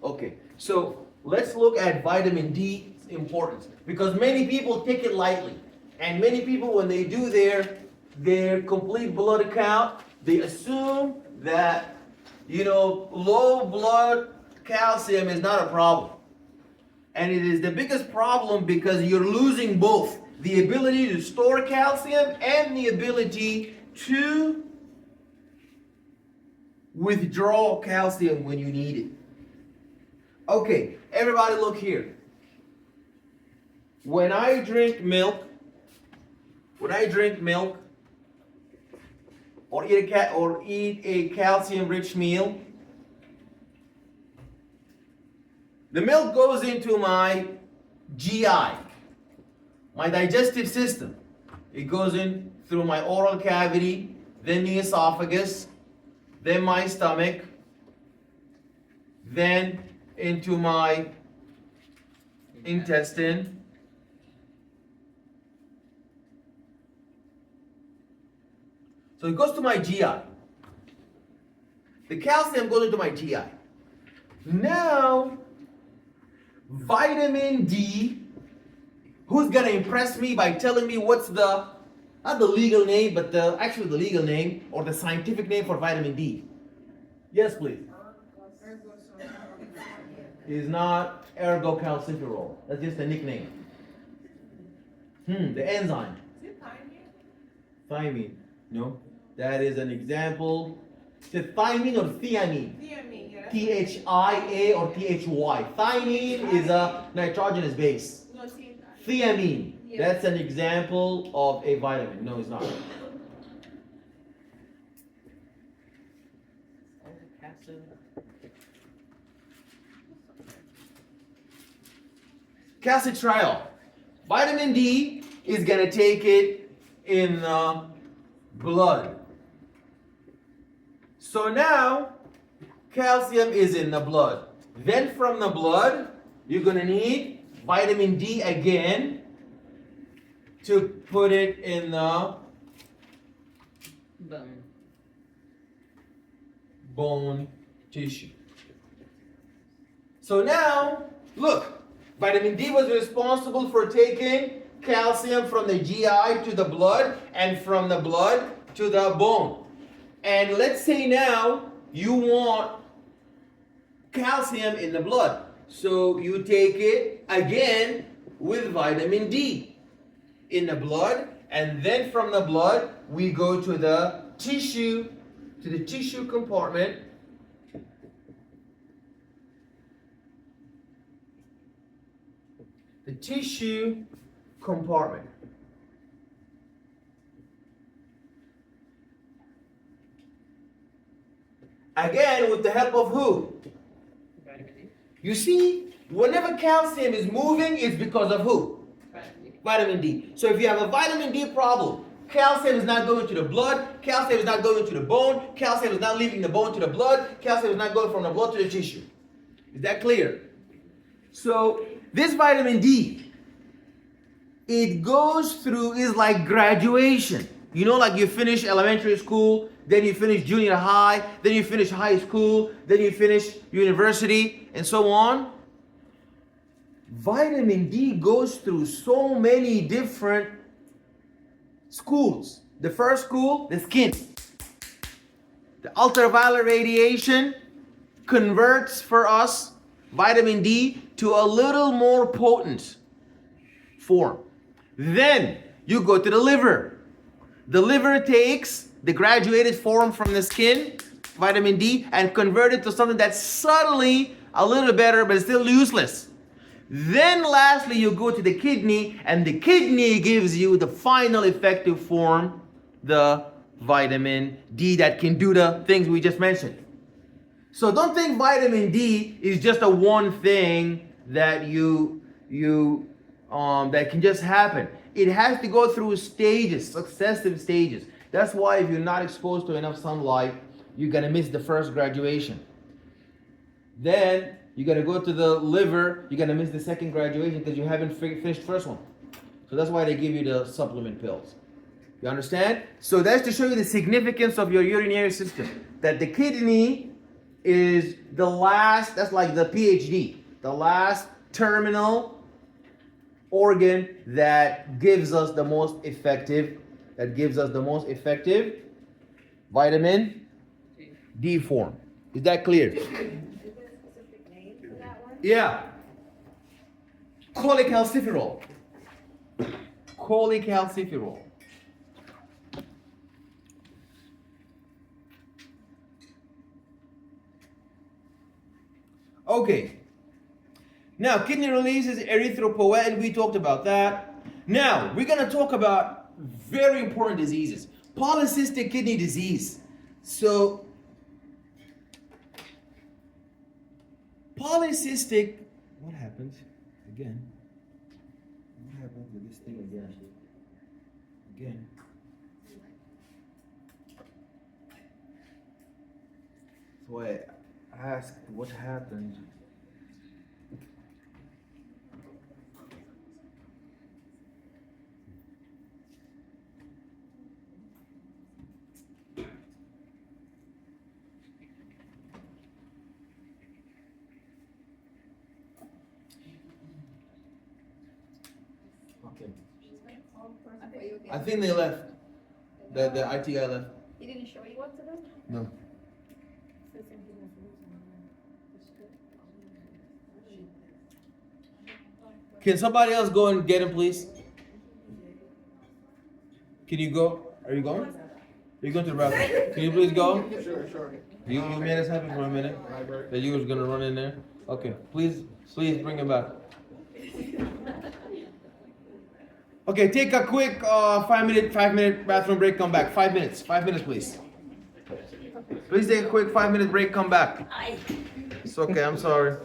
S1: okay. So let's look at vitamin D importance, because many people take it lightly, and many people, when they do their complete blood count, they assume that low blood calcium is not a problem, and it is the biggest problem because you're losing both the ability to store calcium and the ability to withdraw calcium when you need it. Okay, everybody look here. When I drink milk or eat a calcium-rich meal, the milk goes into my GI, my digestive system. It goes in through my oral cavity, then the esophagus, then my stomach, then into my intestine. So it goes to my GI. The calcium goes into my GI. Now, vitamin D, who's gonna impress me by telling me what's not the legal name, but actually the legal name or the scientific name for vitamin D? Yes, please. Is not ergocalciferol. That's just a nickname. The enzyme.
S6: Is it
S1: Thymine. No. That is an example. Is it thymine or thiamine?
S6: Thiamine, yeah.
S1: Thia or thy. Thymine is a nitrogenous base.
S6: No,
S1: Thiamine. That's an example of a vitamin. No, it's not. Calcitriol. Vitamin D is going to take it in blood. So now calcium is in the blood. Then from the blood, you're going to need vitamin D again to put it in the bone tissue. So now, look, vitamin D was responsible for taking calcium from the GI to the blood and from the blood to the bone. And let's say now you want calcium in the blood. So you take it again with vitamin D in the blood, and then from the blood we go to the tissue compartment. The tissue compartment. Again, with the help of who? You see, whenever calcium is moving, it's because of who? Vitamin D. So if you have a vitamin D problem, calcium is not going to the blood, calcium is not going to the bone, calcium is not leaving the bone to the blood, calcium is not going from the blood to the tissue. Is that clear? So this vitamin D, it goes through, is like graduation. You know, like you finish elementary school, then you finish junior high, then you finish high school, then you finish university, and so on. Vitamin D goes through so many different schools. The first school, the skin. The ultraviolet radiation converts for us vitamin D to a little more potent form. Then you go to the liver. The liver takes the graduated form from the skin, vitamin D, and convert it to something that's subtly a little better but still useless. Then lastly, you go to the kidney, and the kidney gives you the final effective form, the vitamin D that can do the things we just mentioned. So don't think vitamin D is just a one thing that that can just happen. It has to go through stages, successive stages. That's why if you're not exposed to enough sunlight, you're gonna miss the first graduation. Then you're gonna go to the liver, you're gonna miss the second graduation because you haven't finished first one. So that's why they give you the supplement pills. You understand? So that's to show you the significance of your urinary system. That the kidney is the last, that's like the PhD, the last terminal organ that gives us the most effective, vitamin D form. Is that clear? Yeah. Cholecalciferol. Okay. Now, kidney releases erythropoietin. We talked about that. Now, we're going to talk about very important diseases. Polycystic kidney disease. So, polycystic, what happens again? What happens with this thing again? So I asked what happened. Okay. I think they left. The IT guy left.
S2: He didn't show you what to do?
S1: No. Can somebody else go and get him, please? Can you go? Are you going? Are you going to the bathroom? Can you please go?
S5: Sure.
S1: You made us happy for a minute that you was gonna run in there. Okay, please bring him back. Okay, take a quick 5 minute bathroom break. Come back. 5 minutes. 5 minutes, please. Please take a quick 5 minute break. Come back. It's okay. I'm sorry.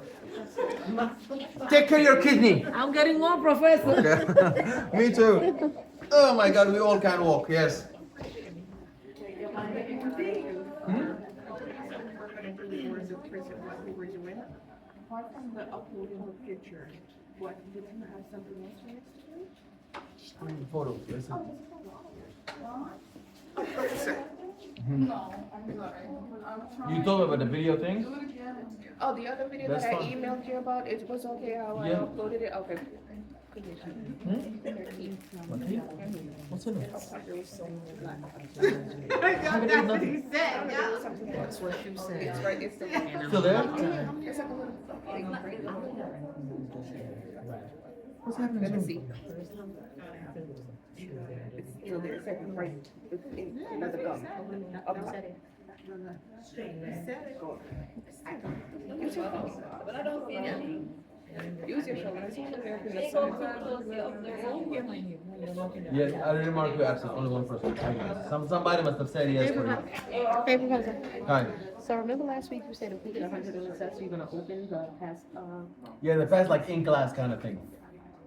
S1: Take care of your kidney.
S3: I'm getting one, Professor.
S1: Okay. Me too. Oh my God, we all can't walk. Yes.
S8: Who was the person, who were you with? Apart from the uploading of picture, what, did you have something else for next week?
S1: Photos, listen.
S7: No, I'm sorry.
S1: You told me about the video thing?
S7: Do it again.
S8: Oh, the other video
S1: That's
S8: that I
S1: fine.
S8: emailed you about, it was okay how I
S1: Yeah.
S8: uploaded it? Okay.
S1: What's in it?
S6: That's what you said.
S8: It's right, it's the.
S1: Still there?
S8: It's like a little.
S1: What's happening?
S8: Let me see. It's still there, it's like right, it's in another gum. Okay. Go. Use your phone.
S2: But I don't see them.
S8: Use your phone. It's over there, 'cause
S2: They
S8: it's
S2: go
S8: so-
S2: too close to their phone.
S1: Yes, I didn't mark you absent. Only one person. Somebody must have said yes for you.
S8: Hey, Professor.
S1: Hi.
S8: So remember last week you said if we get 100 on the test, you're gonna open the past,
S1: Yeah, the fast like in class kind of thing.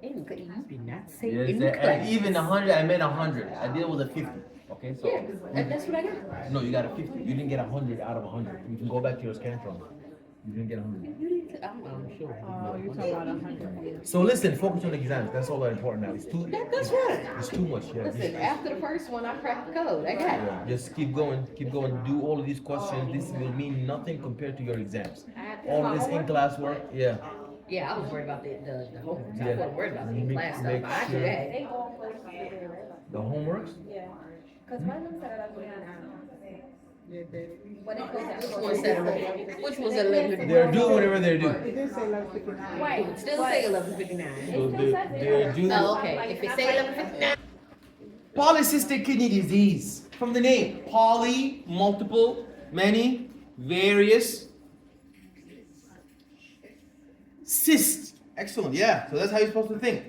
S8: in, could you be not say
S1: Yes,
S8: in
S1: and
S8: class?
S1: even 100, I meant 100. I did with a 50. Okay, so.
S8: That's what I got.
S1: No, you got a 50. You didn't get 100 out of 100. You can go back to your scantron. You didn't get 100.
S8: Oh, you're talking about 100.
S1: So listen, focus on the exams. That's all that important now.
S8: That's right.
S1: It's too much. Yeah.
S8: Listen, after the first one, I cracked the code. I got it.
S1: Yeah, just keep going, keep going. Do all of these questions. This will mean nothing compared to your exams. All of this in class work, yeah.
S6: Yeah, I was worried about the homework. I
S1: Yeah.
S6: wasn't worried about the
S1: Make-
S6: class
S1: make
S6: stuff. I do
S1: sure-
S6: that.
S2: They go first to the rest.
S1: The homeworks.
S2: Yeah. Cause my mom said that I would have. When it goes
S6: Which was 11:59.
S1: They're due whenever they're due.
S2: Right.
S6: Still say 11:59.
S1: So they're due.
S6: Oh, okay. If it say 11:59.
S1: Polycystic kidney disease. From the name, poly, multiple, many, various. Cyst. Excellent. Yeah. So that's how you're supposed to think.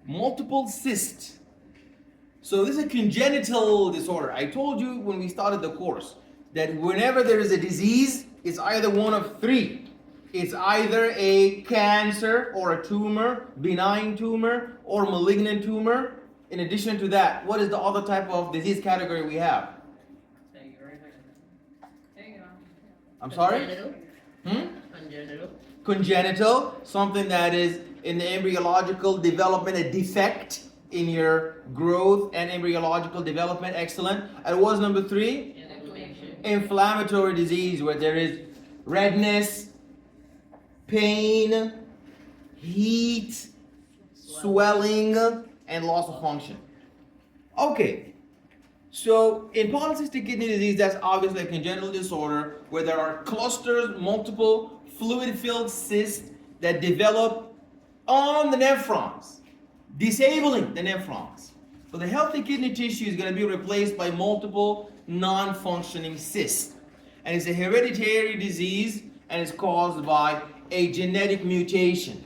S1: Multiple cyst. So this is a congenital disorder. I told you when we started the course that whenever there is a disease, it's either one of three. It's either a cancer or a tumor, benign tumor or malignant tumor. In addition to that, what is the other type of disease category we have? I'm sorry?
S6: Congenital.
S1: Congenital, something that is in the embryological development, a defect in your growth and embryological development. Excellent. And what's number three? Inflammatory disease, where there is redness, pain, heat, swelling, and loss of function. Okay, so in polycystic kidney disease, that's obviously a congenital disorder where there are clusters, multiple fluid-filled cysts that develop on the nephrons, disabling the nephrons. So the healthy kidney tissue is going to be replaced by multiple non-functioning cysts. And it's a hereditary disease and it's caused by a genetic mutation.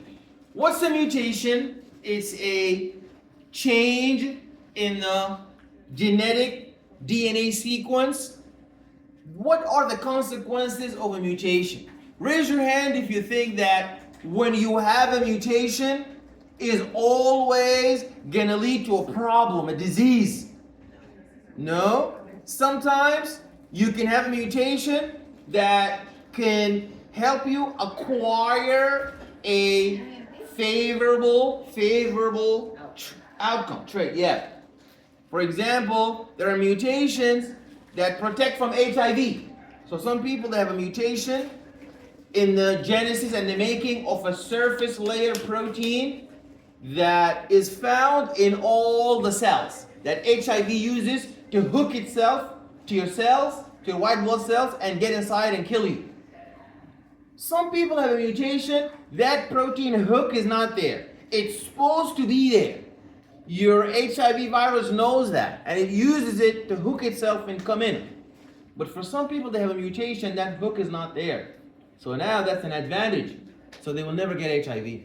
S1: What's a mutation? It's a change in the genetic DNA sequence. What are the consequences of a mutation? Raise your hand if you think that when you have a mutation, is always gonna lead to a problem, a disease. No. Sometimes you can have a mutation that can help you acquire a favorable outcome, trait, yeah. For example, there are mutations that protect from HIV. So some people that have a mutation in the genesis and the making of a surface layer protein that is found in all the cells that HIV uses to hook itself to your cells, to your white blood cells, and get inside and kill you. Some people have a mutation, that protein hook is not there. It's supposed to be there. Your HIV virus knows that, and it uses it to hook itself and come in. But for some people, they have a mutation, that hook is not there. So now that's an advantage. So they will never get HIV.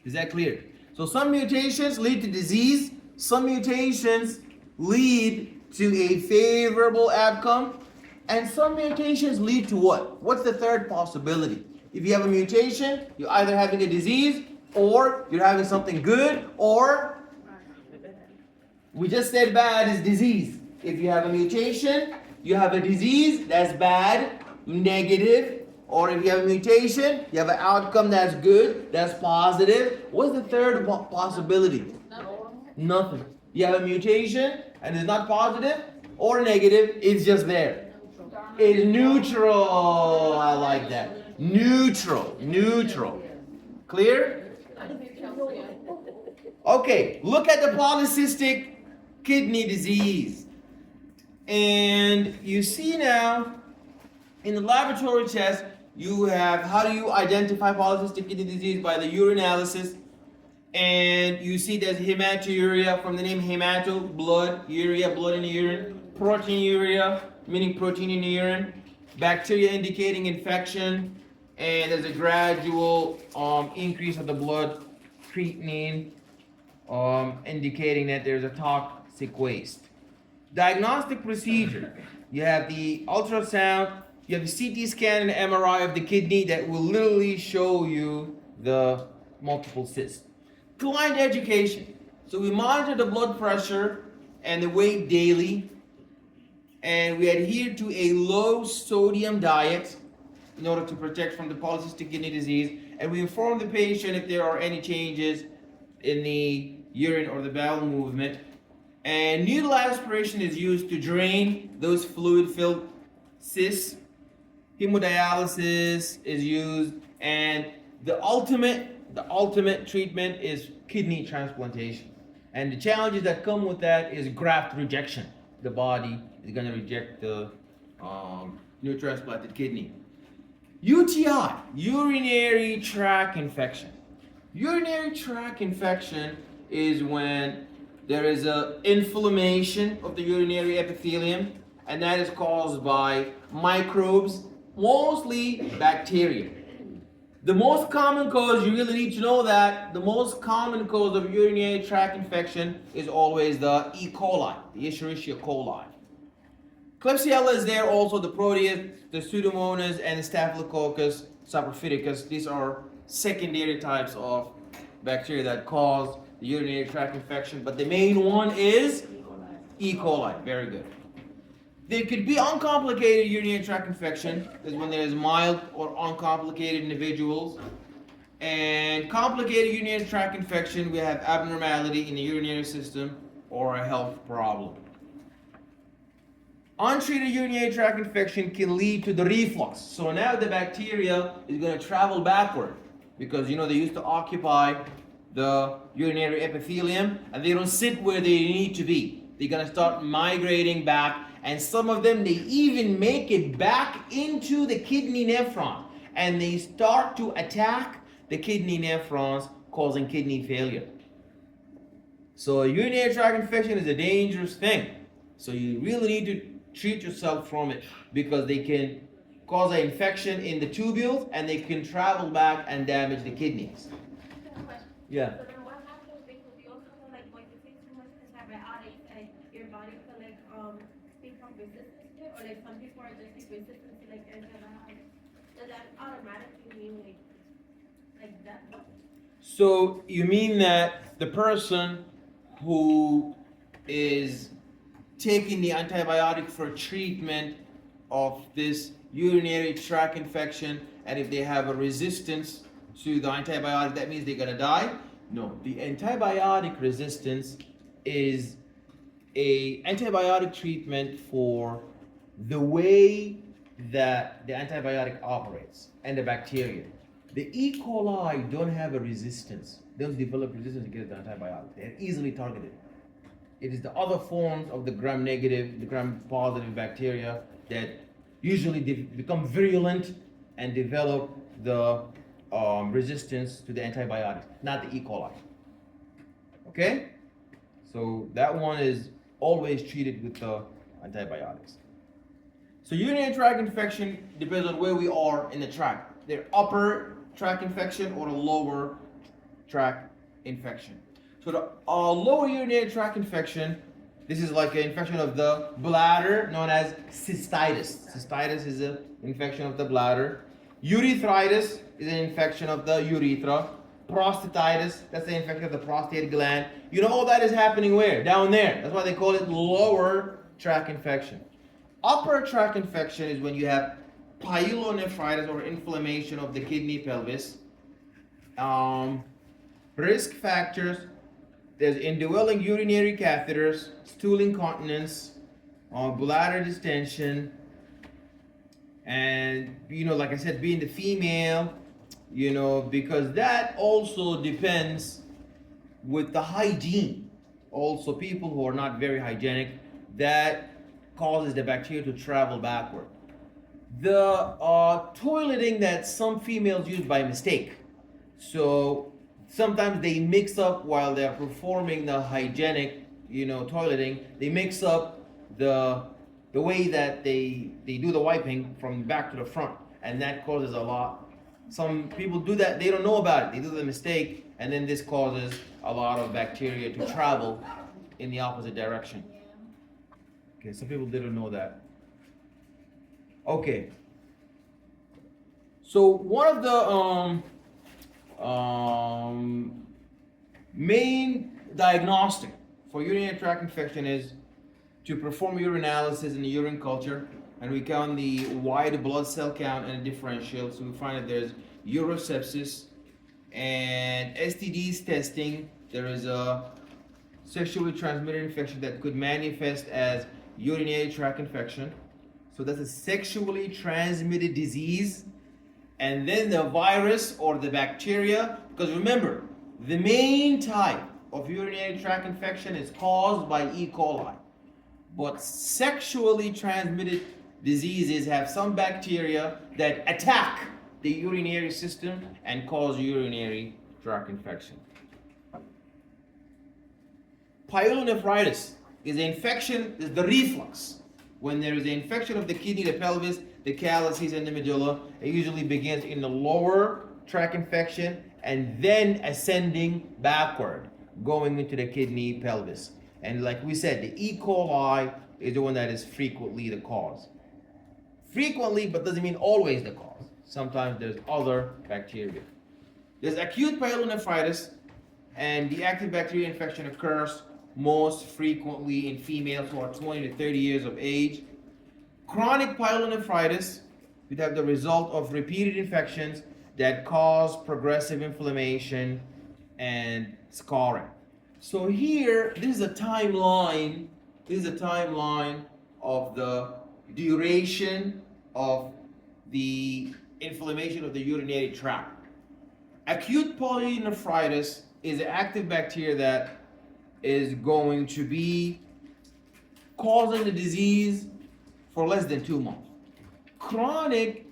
S1: Is that clear? So some mutations lead to disease, some mutations lead to a favorable outcome, and some mutations lead to what? What's the third possibility? If you have a mutation, you're either having a disease, or you're having something good, or we just said bad is disease. If you have a mutation, you have a disease, that's bad. negative, or if you have a mutation, you have an outcome that's good, that's positive. What's the third possibility? Nothing. You have a mutation and it's not positive or negative, it's just there. It's neutral. I like that. Neutral. Neutral. Clear? Okay, look at the polycystic kidney disease. And you see now in the laboratory test, you have, how do you identify polycystic kidney disease? By the urinalysis. And you see there's hematuria from the name hemato, blood, urea, blood in the urine, proteinuria, meaning protein in the urine, bacteria indicating infection, and there's a gradual increase of the blood creatinine, indicating that there's a toxic waste. Diagnostic procedure. You have the ultrasound, you have the CT scan and MRI of the kidney that will literally show you the multiple cysts. Client education. So we monitor the blood pressure and the weight daily, and we adhere to a low sodium diet in order to protect from the polycystic kidney disease, and we inform the patient if there are any changes in the urine or the bowel movement. And needle aspiration is used to drain those fluid-filled cysts. Hemodialysis is used, and the ultimate treatment is kidney transplantation. And the challenges that come with that is graft rejection. The body is going to reject the new transplanted kidney. UTI, urinary tract infection. Urinary tract infection is when there is an inflammation of the urinary epithelium, and that is caused by microbes, mostly bacteria. The most common cause, you really need to know that, the most common cause of urinary tract infection is always the E. coli, the Escherichia coli. Klebsiella is there also, the Proteus, the Pseudomonas, and the Staphylococcus saprophyticus. These are secondary types of bacteria that cause the urinary tract infection, but the main one is E. coli. Very good. There could be uncomplicated urinary tract infection. That's when there is mild or uncomplicated individuals. And complicated urinary tract infection, we have abnormality in the urinary system or a health problem. Untreated urinary tract infection can lead to the reflux. So now the bacteria is going to travel backward because they used to occupy the urinary epithelium and they don't sit where they need to be. They're going to start migrating back, and some of them, they even make it back into the kidney nephron, and they start to attack the kidney nephrons, causing kidney failure. So a urinary tract infection is a dangerous thing. So you really need to treat yourself from it because they can cause an infection in the tubules and they can travel back and damage the kidneys. Yeah.
S2: So then what happens because you also feel like when you take too much antibiotics and your body can become resistant to it, or like some people are just resistant to like antibiotics. Does that automatically mean like that?
S1: So you mean that the person who is taking the antibiotic for treatment of this urinary tract infection, and if they have a resistance to the antibiotic, that means they're gonna die? No, the antibiotic resistance is a antibiotic treatment for the way that the antibiotic operates and the bacteria. The E. coli don't have a resistance. They don't develop resistance against the antibiotic. They're easily targeted. It is the other forms of the gram-negative, the gram-positive bacteria that usually become virulent and develop the resistance to the antibiotics, not the E. coli. Okay? So that one is always treated with the antibiotics. So urinary tract infection depends on where we are in the tract. The upper tract infection or the lower tract infection. So the lower urinary tract infection, this is like an infection of the bladder known as cystitis. Cystitis is an infection of the bladder. Urethritis is an infection of the urethra. Prostatitis, that's the infection of the prostate gland. All that is happening where? Down there. That's why they call it lower tract infection. Upper tract infection is when you have pyelonephritis or inflammation of the kidney pelvis. Risk factors, there's indwelling urinary catheters, stool incontinence, bladder distension, and like I said, being the female, because that also depends with the hygiene. Also, people who are not very hygienic, that causes the bacteria to travel backward. The toileting that some females use by mistake. So sometimes they mix up while they're performing the hygienic, toileting. They mix up the way that they do the wiping from back to the front, and that causes a lot. Some people do that, they don't know about it. They do the mistake, and then this causes a lot of bacteria to travel in the opposite direction. Okay, some people didn't know that. Okay. So one of the main diagnostic for urinary tract infection is to perform urinalysis in the urine culture, and we count the white blood cell count and a differential. So we find that there's urosepsis, and STDs testing. There is a sexually transmitted infection that could manifest as urinary tract infection. So that's a sexually transmitted disease. And then the virus or the bacteria, because remember, the main type of urinary tract infection is caused by E. coli. But sexually transmitted diseases have some bacteria that attack the urinary system and cause urinary tract infection. Pyelonephritis is an infection, is the reflux. When there is an infection of the kidney, the pelvis, the calyces, and the medulla, it usually begins in the lower tract infection and then ascending backward, going into the kidney pelvis. And like we said, the E. coli is the one that is frequently the cause. Frequently, but doesn't mean always the cause. Sometimes there's other bacteria. There's acute pyelonephritis, and the active bacteria infection occurs most frequently in females who are 20 to 30 years of age. Chronic pyelonephritis would have the result of repeated infections that cause progressive inflammation and scarring. So here, this is a timeline. This is a timeline of the duration of the inflammation of the urinary tract. Acute pyelonephritis is an active bacteria that is going to be causing the disease for less than 2 months. Chronic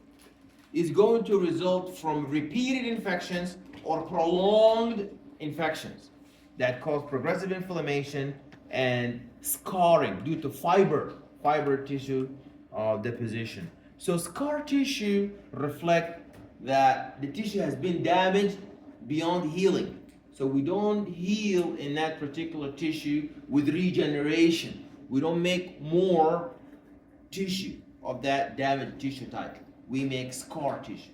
S1: is going to result from repeated infections or prolonged infections that cause progressive inflammation and scarring due to fiber tissue deposition. So scar tissue reflect that the tissue has been damaged beyond healing. So we don't heal in that particular tissue with regeneration. We don't make more tissue of that damaged tissue type. We make scar tissue.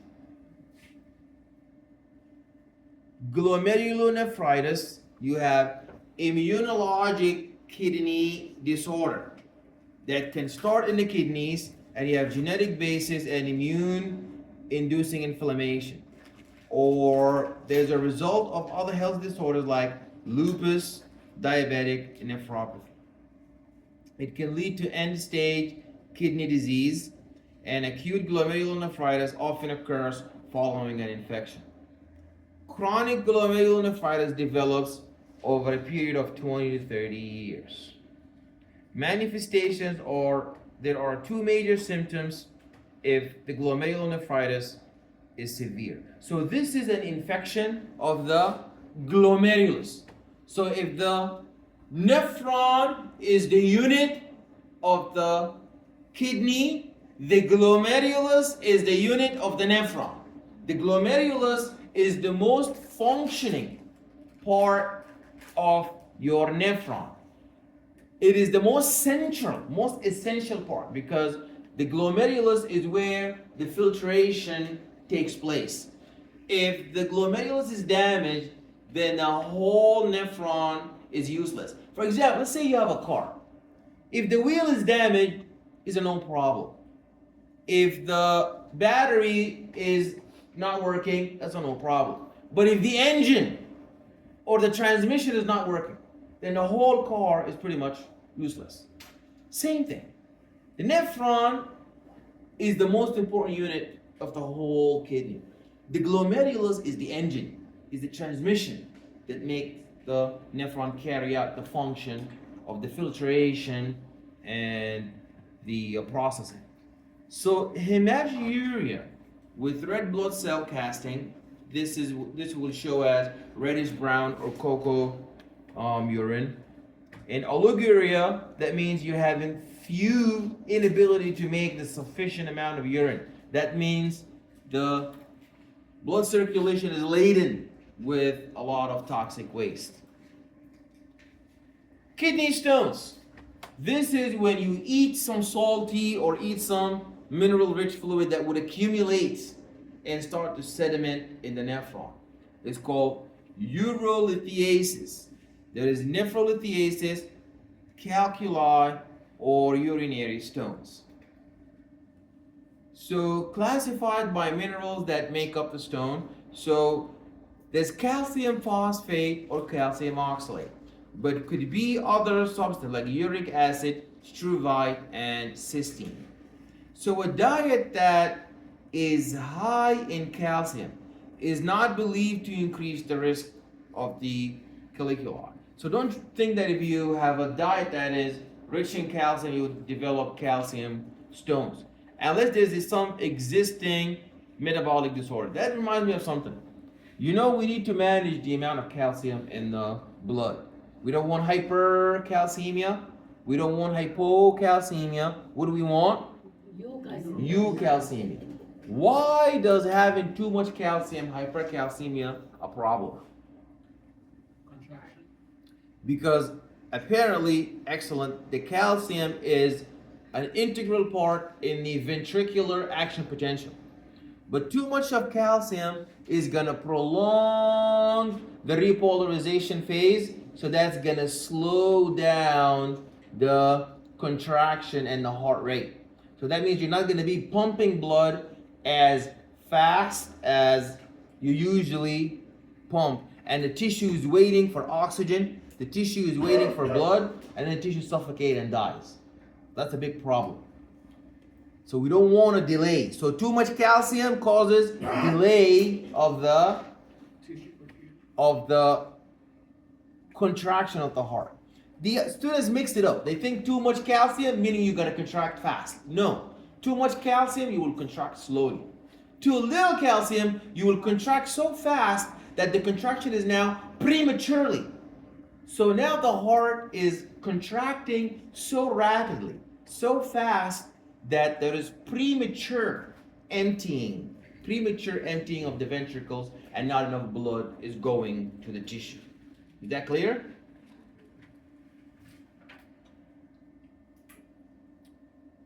S1: Glomerulonephritis, you have immunologic kidney disorder that can start in the kidneys, and you have genetic basis and immune-inducing inflammation. Or there's a result of other health disorders like lupus, diabetic nephropathy. It can lead to end-stage kidney disease, and acute glomerulonephritis often occurs following an infection. Chronic glomerulonephritis develops over a period of 20 to 30 years. Manifestations are, there are two major symptoms if the glomerulonephritis is severe. So this is an infection of the glomerulus. So if the nephron is the unit of the kidney, the glomerulus is the unit of the nephron. The glomerulus is the most functioning part of your nephron. It is the most central, most essential part, because the glomerulus is where the filtration takes place. If the glomerulus is damaged, then the whole nephron is useless. For example, let's say you have a car. If the wheel is damaged, it's a no problem. If the battery is not working, that's no problem. But if the engine or the transmission is not working, then the whole car is pretty much useless. Same thing. The nephron is the most important unit of the whole kidney. The glomerulus is the engine, is the transmission that makes the nephron carry out the function of the filtration and the processing. So hematuria with red blood cell casting, this will show as reddish brown or cocoa urine. In oliguria, that means you're having few inability to make the sufficient amount of urine. That means the blood circulation is laden with a lot of toxic waste. Kidney stones. This is when you eat some salty or eat some mineral-rich fluid that would accumulate and start to sediment in the nephron. It's called urolithiasis. There is nephrolithiasis, calculi, or urinary stones. So classified by minerals that make up the stone. So there's calcium phosphate or calcium oxalate, but it could be other substances like uric acid, struvite, and cysteine. So a diet that is high in calcium is not believed to increase the risk of the caliculi. So don't think that if you have a diet that is rich in calcium, you develop calcium stones. Unless there's some existing metabolic disorder. That reminds me of something. You know, we need to manage the amount of calcium in the blood. We don't want hypercalcemia. We don't want hypocalcemia. What do we want? Eucalcemia. Why does having too much calcium, hypercalcemia, a problem? Because apparently, excellent, the calcium is an integral part in the ventricular action potential. But too much of calcium is going to prolong the repolarization phase, so that's going to slow down the contraction and the heart rate. So that means you're not going to be pumping blood as fast as you usually pump. And the tissue is waiting for oxygen, the tissue is waiting for blood, and then the tissue suffocates and dies. That's a big problem. So we don't want a delay. So too much calcium causes delay of the contraction of the heart. The students mix it up. They think too much calcium, meaning you're going to contract fast. No. Too much calcium, you will contract slowly. Too little calcium, you will contract so fast that the contraction is now prematurely. So now the heart is contracting so rapidly, so fast, that there is premature emptying of the ventricles, and not enough blood is going to the tissue. Is that clear?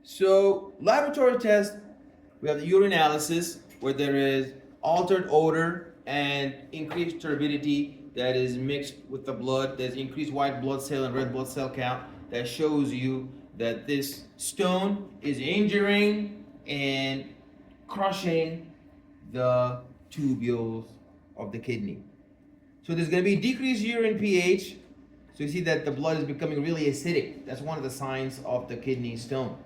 S1: So laboratory test, we have the urinalysis, where there is altered odor and increased turbidity that is mixed with the blood. There's increased white blood cell and red blood cell count that shows you that this stone is injuring and crushing the tubules of the kidney. So there's going to be decreased urine pH. So you see that the blood is becoming really acidic. That's one of the signs of the kidney stone.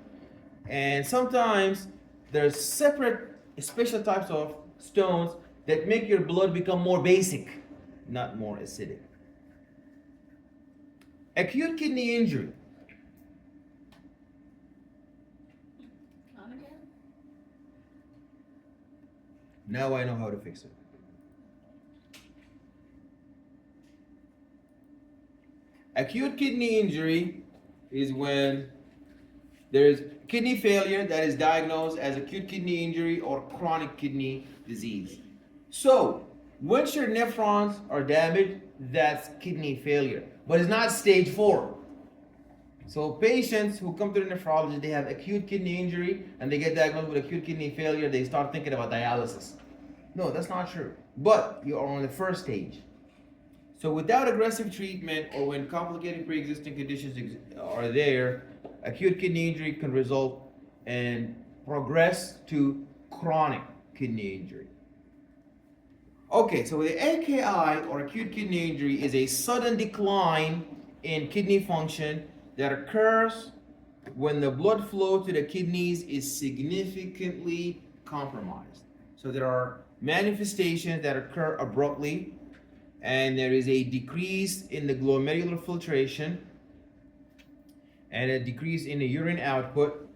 S1: And sometimes there's separate special types of stones that make your blood become more basic, not more acidic. Acute kidney injury. Now I know how to fix it. Acute kidney injury is when there's kidney failure that is diagnosed as acute kidney injury or chronic kidney disease. So, once your nephrons are damaged, that's kidney failure. But it's not stage 4. So patients who come to the nephrologist, they have acute kidney injury and they get diagnosed with acute kidney failure, they start thinking about dialysis. No, that's not true. But you are on the first stage. So without aggressive treatment or when complicated pre-existing conditions are there, acute kidney injury can result and progress to chronic kidney injury. Okay, so the AKI or acute kidney injury is a sudden decline in kidney function that occurs when the blood flow to the kidneys is significantly compromised. So there are manifestations that occur abruptly, and there is a decrease in the glomerular filtration and a decrease in the urine output.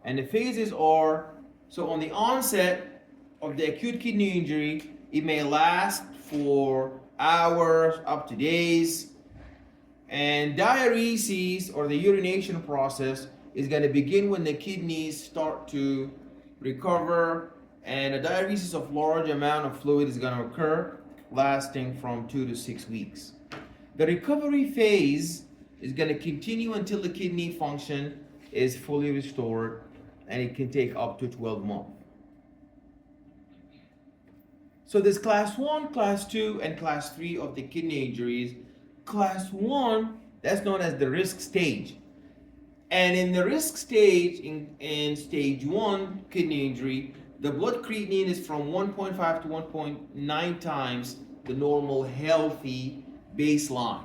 S1: And the phases are, so on the onset of the acute kidney injury, it may last for hours up to days. And diuresis, or the urination process, is going to begin when the kidneys start to recover, and a diuresis of large amount of fluid is going to occur, lasting from 2 to 6 weeks. The recovery phase is going to continue until the kidney function is fully restored, and it can take up to 12 months. So there's class 1, class 2, and class 3 of the kidney injuries. Class 1, that's known as the risk stage. And in the risk stage, in stage 1 kidney injury, the blood creatinine is from 1.5 to 1.9 times the normal healthy baseline.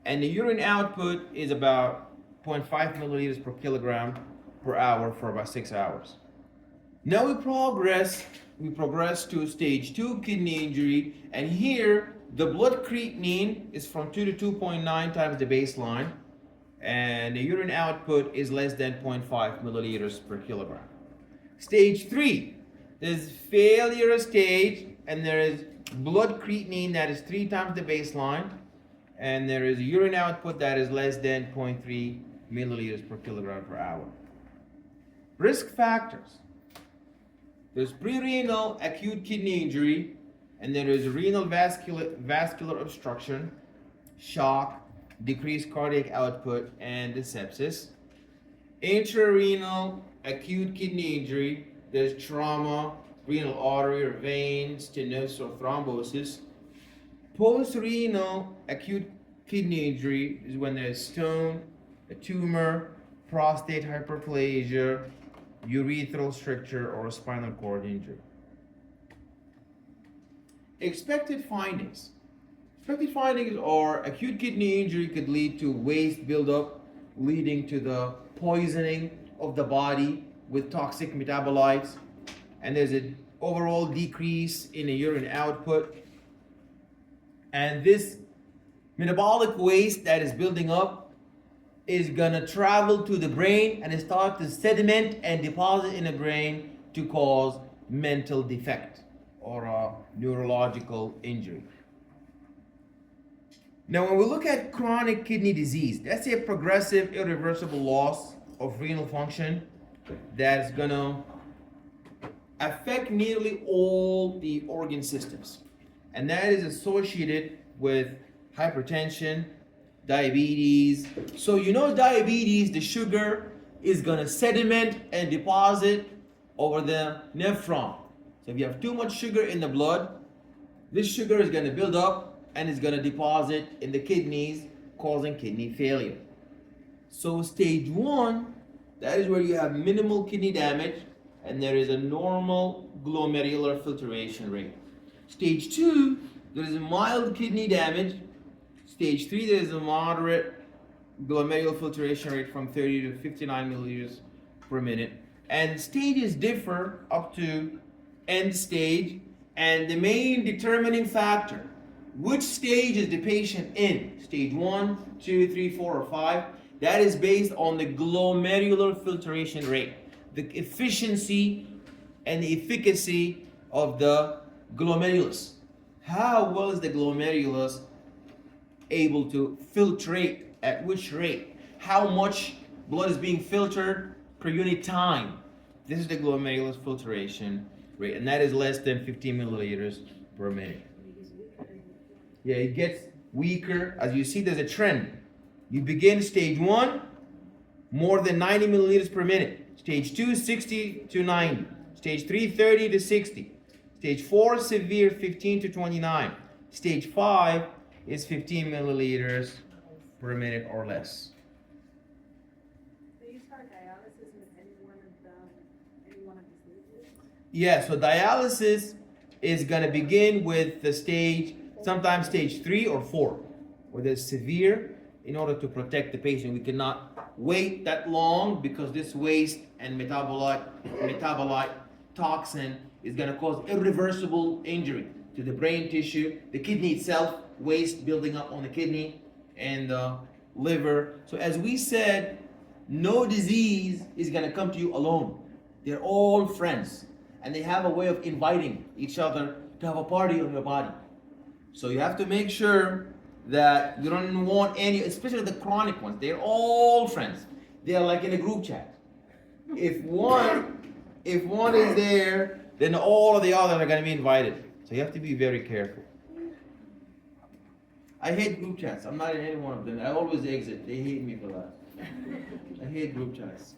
S1: And the urine output is about 0.5 milliliters per kilogram per hour for about 6 hours. Now we progress to stage 2 kidney injury, and here the blood creatinine is from 2 to 2.9 times the baseline, and the urine output is less than 0.5 milliliters per kilogram. Stage 3, there's failure stage, and there is blood creatinine that is 3 times the baseline, and there is a urine output that is less than 0.3 milliliters per kilogram per hour. Risk factors. There's prerenal acute kidney injury, and there is renal vascular obstruction, shock, decreased cardiac output, and the sepsis. Intrarenal acute kidney injury, there's trauma, renal artery or vein, stenosis or thrombosis. Postrenal acute kidney injury is when there's stone, a tumor, prostate hyperplasia, urethral stricture, or a spinal cord injury. Expected findings. Expected findings are acute kidney injury could lead to waste buildup, leading to the poisoning of the body with toxic metabolites, and there's an overall decrease in the urine output. And this metabolic waste that is building up is gonna travel to the brain and start to sediment and deposit in the brain to cause mental defect or a neurological injury. Now, when we look at chronic kidney disease, that's a progressive, irreversible loss of renal function that's gonna affect nearly all the organ systems. And that is associated with hypertension, diabetes. So you know diabetes, the sugar is gonna sediment and deposit over the nephron. So if you have too much sugar in the blood, this sugar is gonna build up and is gonna deposit in the kidneys, causing kidney failure. So stage 1, that is where you have minimal kidney damage and there is a normal glomerular filtration rate. Stage 2, there is a mild kidney damage. Stage 3, there is a moderate glomerular filtration rate from 30 to 59 milliliters per minute. And stages differ up to end stage, and the main determining factor, which stage is the patient in, stage 1, 2, 3, 4, or 5, that is based on the glomerular filtration rate, the efficiency and the efficacy of the glomerulus. How well is the glomerulus able to filtrate, at which rate? How much blood is being filtered per unit time? This is the glomerular filtration rate, and that is less than 15 milliliters per minute. Yeah, it gets weaker. As you see, there's a trend. You begin stage 1, more than 90 milliliters per minute. Stage 2, 60 to 90. Stage 3, 30 to 60. Stage 4, severe, 15 to 29. Stage 5 is 15 milliliters per minute or less.
S8: Do you start dialysis with any one of the stages?
S1: Yeah, so dialysis is gonna begin with the stage, sometimes stage 3 or 4, where there's severe. In order to protect the patient, we cannot wait that long because this waste and metabolite toxin is gonna cause irreversible injury to the brain tissue, the kidney itself, waste building up on the kidney and the liver. So as we said, no disease is gonna come to you alone. They're all friends, and they have a way of inviting each other to have a party on your body. So you have to make sure that you don't want any, especially the chronic ones. They're all friends. They're like in a group chat. If one is there, then all of the others are gonna be invited. So you have to be very careful. I hate group chats. I'm not in any one of them. I always exit. They hate me for that. I hate group chats.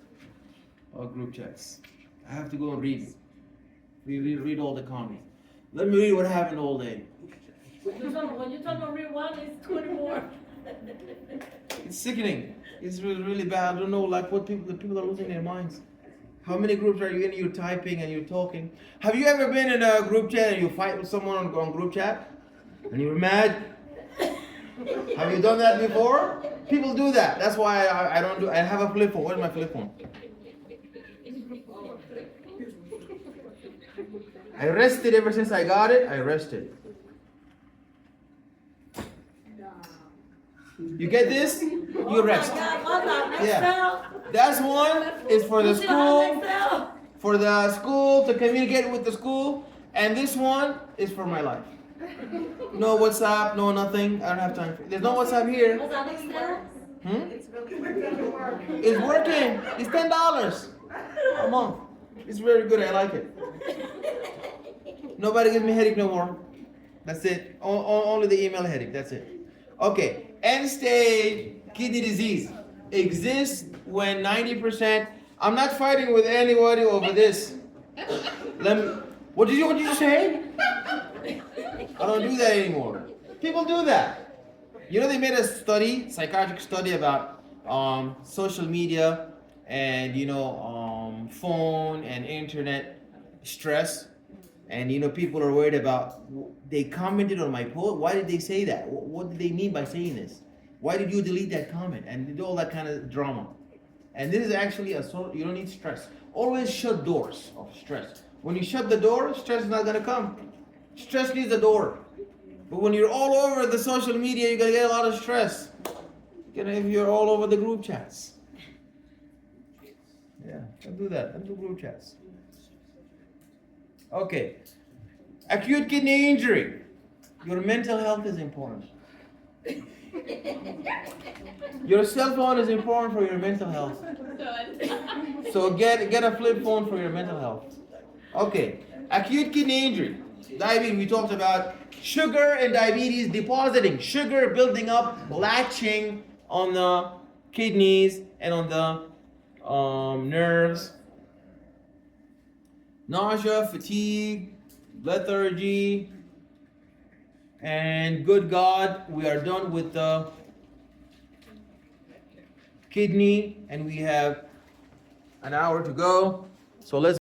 S1: Or group chats. I have to go and read. Read all the comments. Let me read what happened all day.
S3: When you tell me read one, it's 20 more.
S1: It's sickening. It's really, really bad. I don't know like what the people are losing their minds. How many groups are you in? You're typing and you're talking. Have you ever been in a group chat and you fight with someone on group chat? And you're mad? Have you done that before? People do that. That's why I don't do. I have a flip phone. Where's my flip phone? I rested ever since I got it. I rested. You get this? You rest. Yeah. That's one is for the school, to communicate with the school, and this one is for my life. No WhatsApp, no nothing. I don't have time for it. There's no WhatsApp here. It's working. It's $10 a month. It's very good. I like it. Nobody gives me headache no more. That's it. Only the email headache. That's it. Okay. End-stage kidney disease exists when 90%. I'm not fighting with anybody over this. What did you say? I don't do that anymore. People do that. You know, they made a study, psychiatric study about social media and phone and internet stress. And people are worried about, they commented on my post. Why did they say that? What did they mean by saying this? Why did you delete that comment? And did all that kind of drama. And this is actually you don't need stress. Always shut doors of stress. When you shut the door, stress is not gonna come. Stress needs a door. But when you're all over the social media, you're gonna get a lot of stress. If you're all over the group chats. Yeah, don't do that. Don't do group chats. Okay. Acute kidney injury. Your mental health is important. Your cell phone is important for your mental health. So get a flip phone for your mental health. Okay. Acute kidney injury. Diabetes, we talked about sugar and diabetes depositing. Sugar building up, latching on the kidneys and on the nerves. Nausea, fatigue, lethargy, and good God, we are done with the kidney and we have an hour to go. So let's